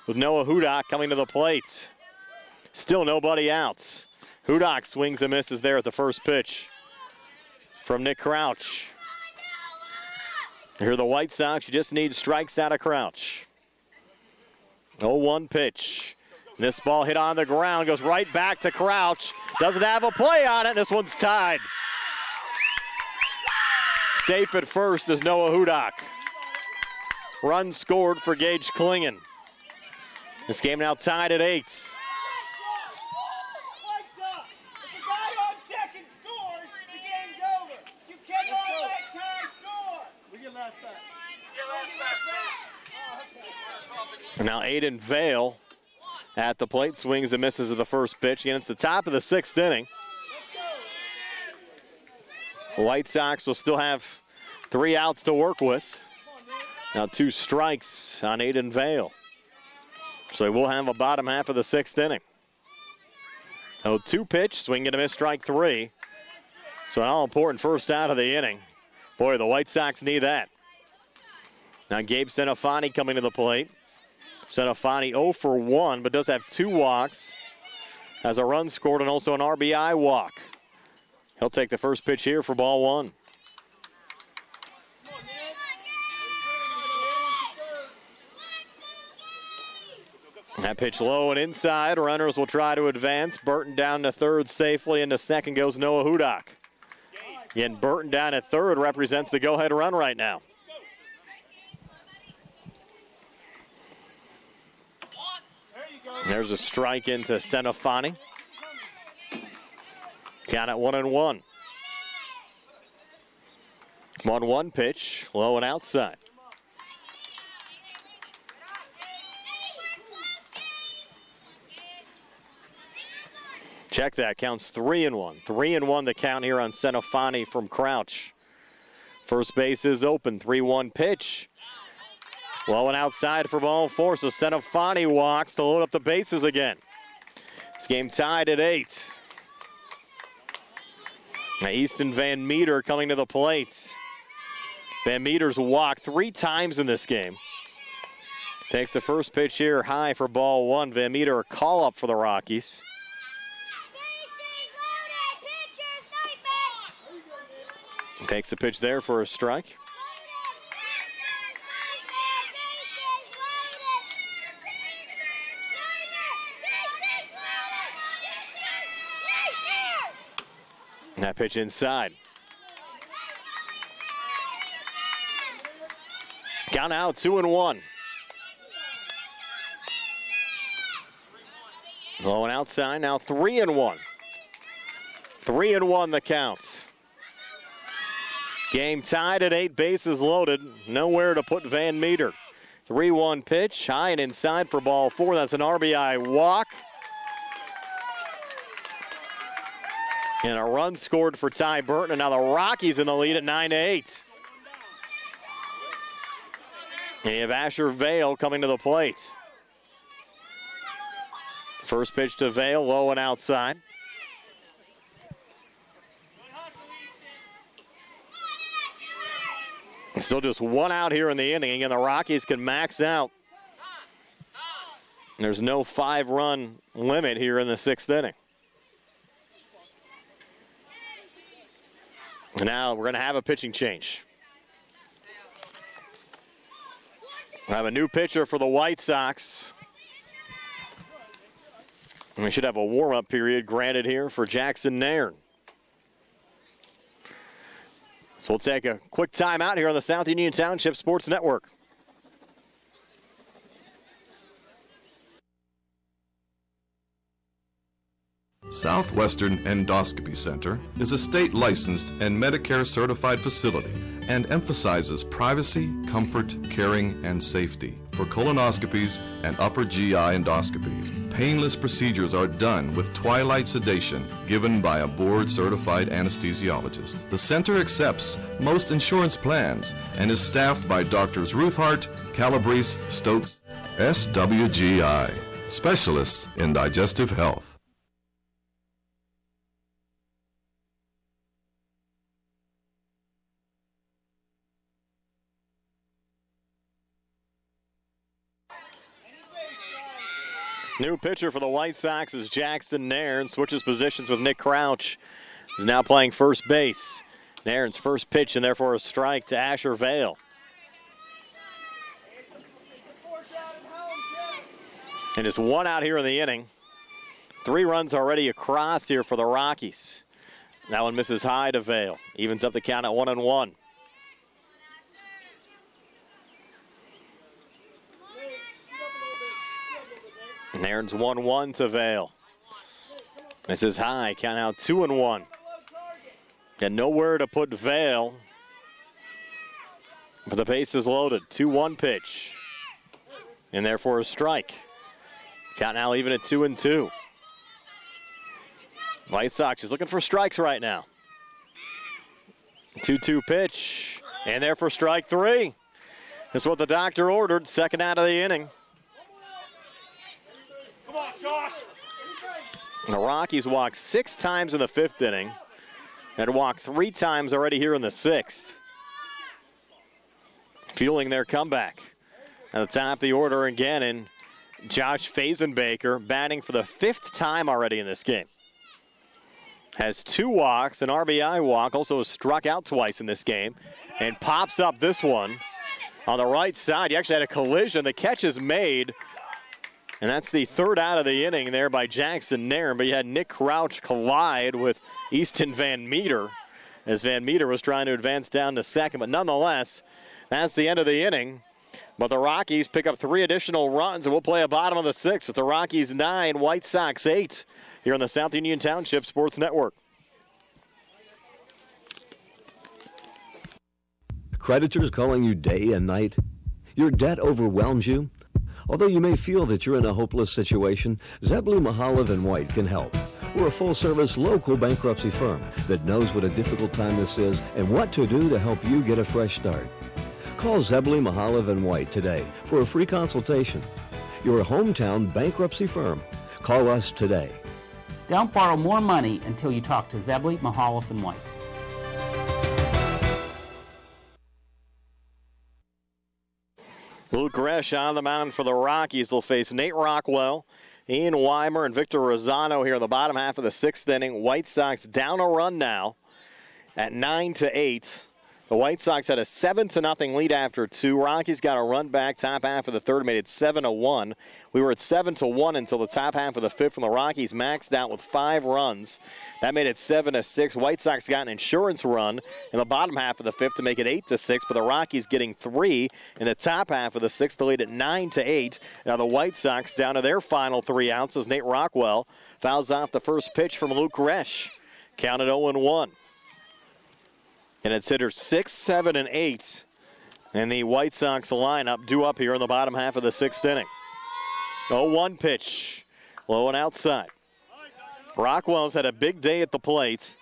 with Noah Hudak coming to the plate. Still nobody out. Hudak swings and misses there at the first pitch from Nick Crouch. Here are the White Sox. You just need strikes out of Crouch. 0-1 pitch. And this ball hit on the ground, goes right back to Crouch. Doesn't have a play on it. This one's tied. Safe at first is Noah Hudak. Run scored for Gage Klingon. This game now tied at 8. And now Aiden Vale at the plate, swings and misses of the first pitch. Again, it's the top of the 6th inning. The White Sox will still have 3 outs to work with. Now 2 strikes on Aiden Vale. So we'll have a bottom half of the 6th inning. 0-2 pitch, swing and a miss, strike 3. So an all-important first out of the inning. Boy, the White Sox need that. Now Gabe Senafani coming to the plate. Senafani 0 for 1, but does have 2 walks. Has a run scored and also an RBI walk. He'll take the first pitch here for ball 1. That pitch low and inside. Runners will try to advance. Burton down to third safely. Into second goes Noah Hudak. Again, Burton down at third represents the go-ahead run right now. There's a strike into Senafani. Count at 1-1. 1-1 pitch, low and outside. Check that, counts 3-1. 3-1 the count here on Senafani from Crouch. First base is open, 3-1 pitch. Low and outside for ball 4, so Senafani walks to load up the bases again. This game tied at 8. Now Easton Van Meter coming to the plate. Van Meter's walked 3 times in this game. Takes the first pitch here high for ball 1. Van Meter a call up for the Rockies. Takes the pitch there for a strike. That pitch inside. Count out 2-1. Low and outside, now 3-1. 3-1 the counts. Game tied at 8, bases loaded. Nowhere to put Van Meter. 3-1 pitch, high and inside for ball 4. That's an RBI walk. And a run scored for Ty Burton, and now the Rockies in the lead at 9-8. And you have Asher Vale coming to the plate. First pitch to Vale, low and outside. Still just 1 out here in the inning, and the Rockies can max out. There's no 5-run limit here in the 6th inning. Now we're going to have a pitching change. We have a new pitcher for the White Sox. And we should have a warm-up period granted here for Jackson Nairn. So we'll take a quick time out here on the South Union Township Sports Network. Southwestern Endoscopy Center is a state-licensed and Medicare-certified facility and emphasizes privacy, comfort, caring, and safety. For colonoscopies and upper GI endoscopies, painless procedures are done with twilight sedation given by a board-certified anesthesiologist. The center accepts most insurance plans and is staffed by Drs. Ruthhart, Calabrese, Stokes, SWGI, specialists in digestive health. New pitcher for the White Sox is Jackson Nairn. Switches positions with Nick Crouch, who's now playing first base. Nairn's first pitch and therefore a strike to Asher Vale. And it's 1 out here in the inning. 3 runs already across here for the Rockies. That one misses high to Vale. Evens up the count at 1-1. And there's 1-1 to Vale. This is high, count out 2-1. And nowhere to put Vale. But the base is loaded. 2-1 pitch. And therefore a strike. Count now even at 2-2. White Sox is looking for strikes right now. 2-2 pitch. And there for strike 3. That's what the doctor ordered. Second out of the inning. Come on, Josh. The Rockies walked 6 times in the 5th inning. And walked 3 times already here in the 6th. Fueling their comeback. At the top of the order again, and Josh Fazenbaker batting for the 5th time already in this game. Has 2 walks, an RBI walk, also struck out twice in this game, and pops up this one on the right side. He actually had a collision. The catch is made, and that's the 3rd out of the inning there by Jackson Nairn, but you had Nick Crouch collide with Easton Van Meter as Van Meter was trying to advance down to second, but nonetheless, that's the end of the inning. But the Rockies pick up 3 additional runs, and we'll play a bottom of the 6th. It's the Rockies 9, White Sox 8 here on the South Union Township Sports Network. Creditors calling you day and night? Your debt overwhelms you? Although you may feel that you're in a hopeless situation, Zebley, Mahalev & White can help. We're a full-service local bankruptcy firm that knows what a difficult time this is and what to do to help you get a fresh start. Call Zebley, Mahalev & White today for a free consultation. Your hometown bankruptcy firm. Call us today. Don't borrow more money until you talk to Zebley, Mahalev & White. Luke Resch on the mound for the Rockies. They'll face Nate Rockwell, Ian Weimer, and Victor Rosano here in the bottom half of the 6th inning. White Sox down a run now at 9-8. The White Sox had a 7-0 lead after 2. Rockies got a run back top half of the 3rd, made it 7-1. We were at 7-1 until the top half of the 5th when the Rockies maxed out with 5 runs. That made it 7-6. White Sox got an insurance run in the bottom half of the 5th to make it 8-6, but the Rockies getting 3 in the top half of the 6th to lead at 9-8. Now the White Sox down to their final 3 outs as Nate Rockwell fouls off the first pitch from Luke Resch. Counted 0-1. And it's hitters 6, 7, and 8. And the White Sox lineup due up here in the bottom half of the 6th inning. 0-1 pitch. Low and outside. Rockwell's had a big day at the plate.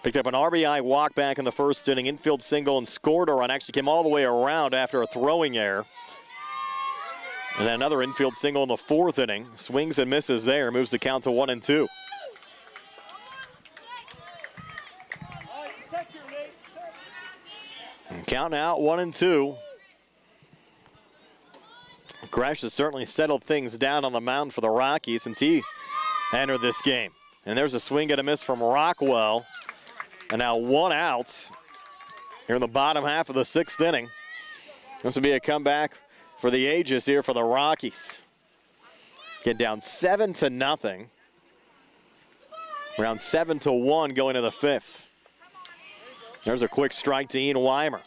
Picked up an RBI walk back in the 1st inning. Infield single and scored a run. Actually came all the way around after a throwing error. And then another infield single in the 4th inning. Swings and misses there. Moves the count to 1-2. Count out 1-2. Gresh has certainly settled things down on the mound for the Rockies since he entered this game. And there's a swing and a miss from Rockwell. And now 1 out here in the bottom half of the 6th inning. This will be a comeback for the ages here for the Rockies. Get down 7-0. Around 7-1 going to the 5th. There's a quick strike to Ian Weimer.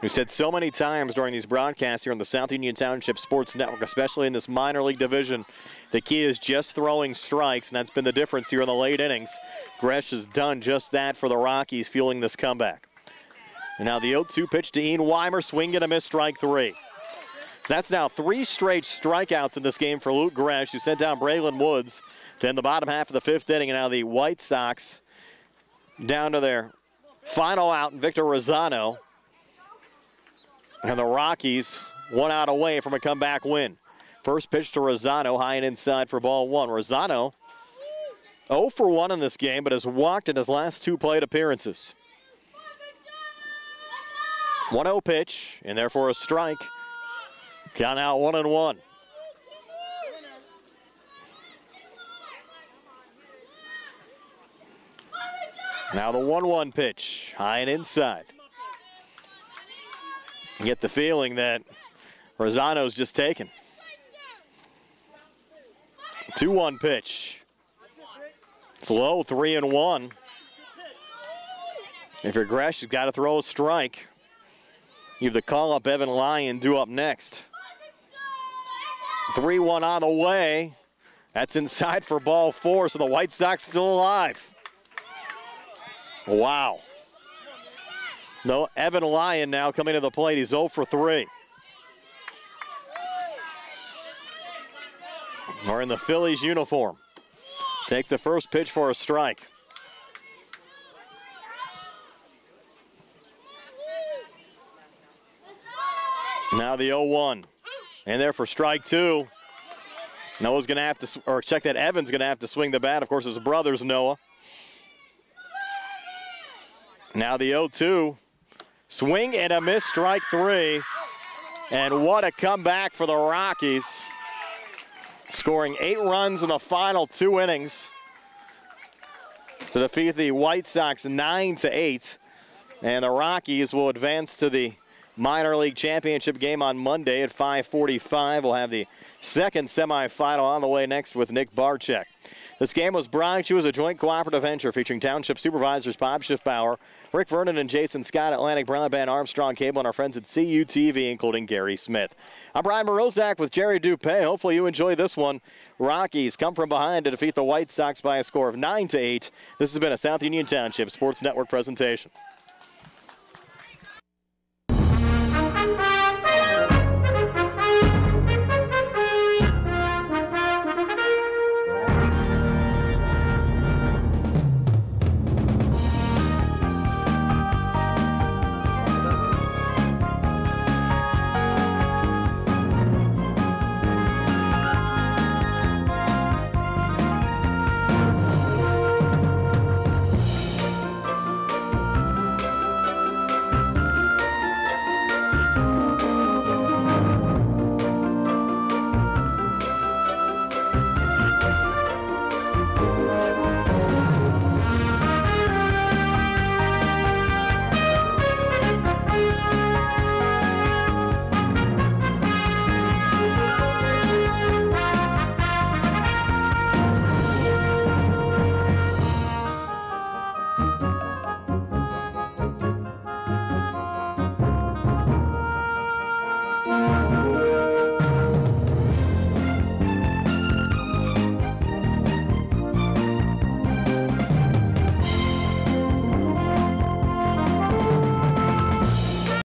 We've said so many times during these broadcasts here on the South Union Township Sports Network, especially in this minor league division, the key is just throwing strikes, and that's been the difference here in the late innings. Gresh has done just that for the Rockies, fueling this comeback. And now the 0-2 pitch to Ian Weimer, swing and a miss, strike 3. So that's now 3 straight strikeouts in this game for Luke Gresh, who sent down Braylon Woods to end the bottom half of the 5th inning, and now the White Sox down to their final out, and Victor Rosano. And the Rockies 1 out away from a comeback win. First pitch to Rosano, high and inside for ball 1. Rosano 0 for 1 in this game, but has walked in his last 2 plate appearances. 1-0 pitch, and therefore a strike. Count out 1-1. Now the 1-1 pitch, high and inside. You get the feeling that Rosano's just taken. 2-1 pitch. It's low, 3-1. If you're Gresh, you've got to throw a strike. You have the call-up Evan Lyon due up next. 3-1 on the way. That's inside for ball 4, so the White Sox still alive. Wow. No, Evan Lyon now coming to the plate. He's 0 for 3. Or in the Phillies uniform. Takes the first pitch for a strike. Now the 0-1. And there for strike 2. Noah's going to have to, or check that, Evan's going to have to swing the bat. Of course, his brother's Noah. Now the 0-2. Swing and a miss, strike 3. And what a comeback for the Rockies. Scoring 8 runs in the final 2 innings to defeat the White Sox 9-8. And the Rockies will advance to the minor league championship game on Monday at 5:45. We'll have the second semifinal on the way next with Nick Barczyk. This game was brought to you as a joint cooperative venture featuring Township Supervisors Bob Schiffbauer, Rick Vernon and Jason Scott, Atlantic Broadband, Armstrong Cable, and our friends at CUTV, including Gary Smith. I'm Brian Morozak with Jerry Dupé. Hopefully you enjoy this one. Rockies come from behind to defeat the White Sox by a score of 9-8. This has been a South Union Township Sports Network presentation.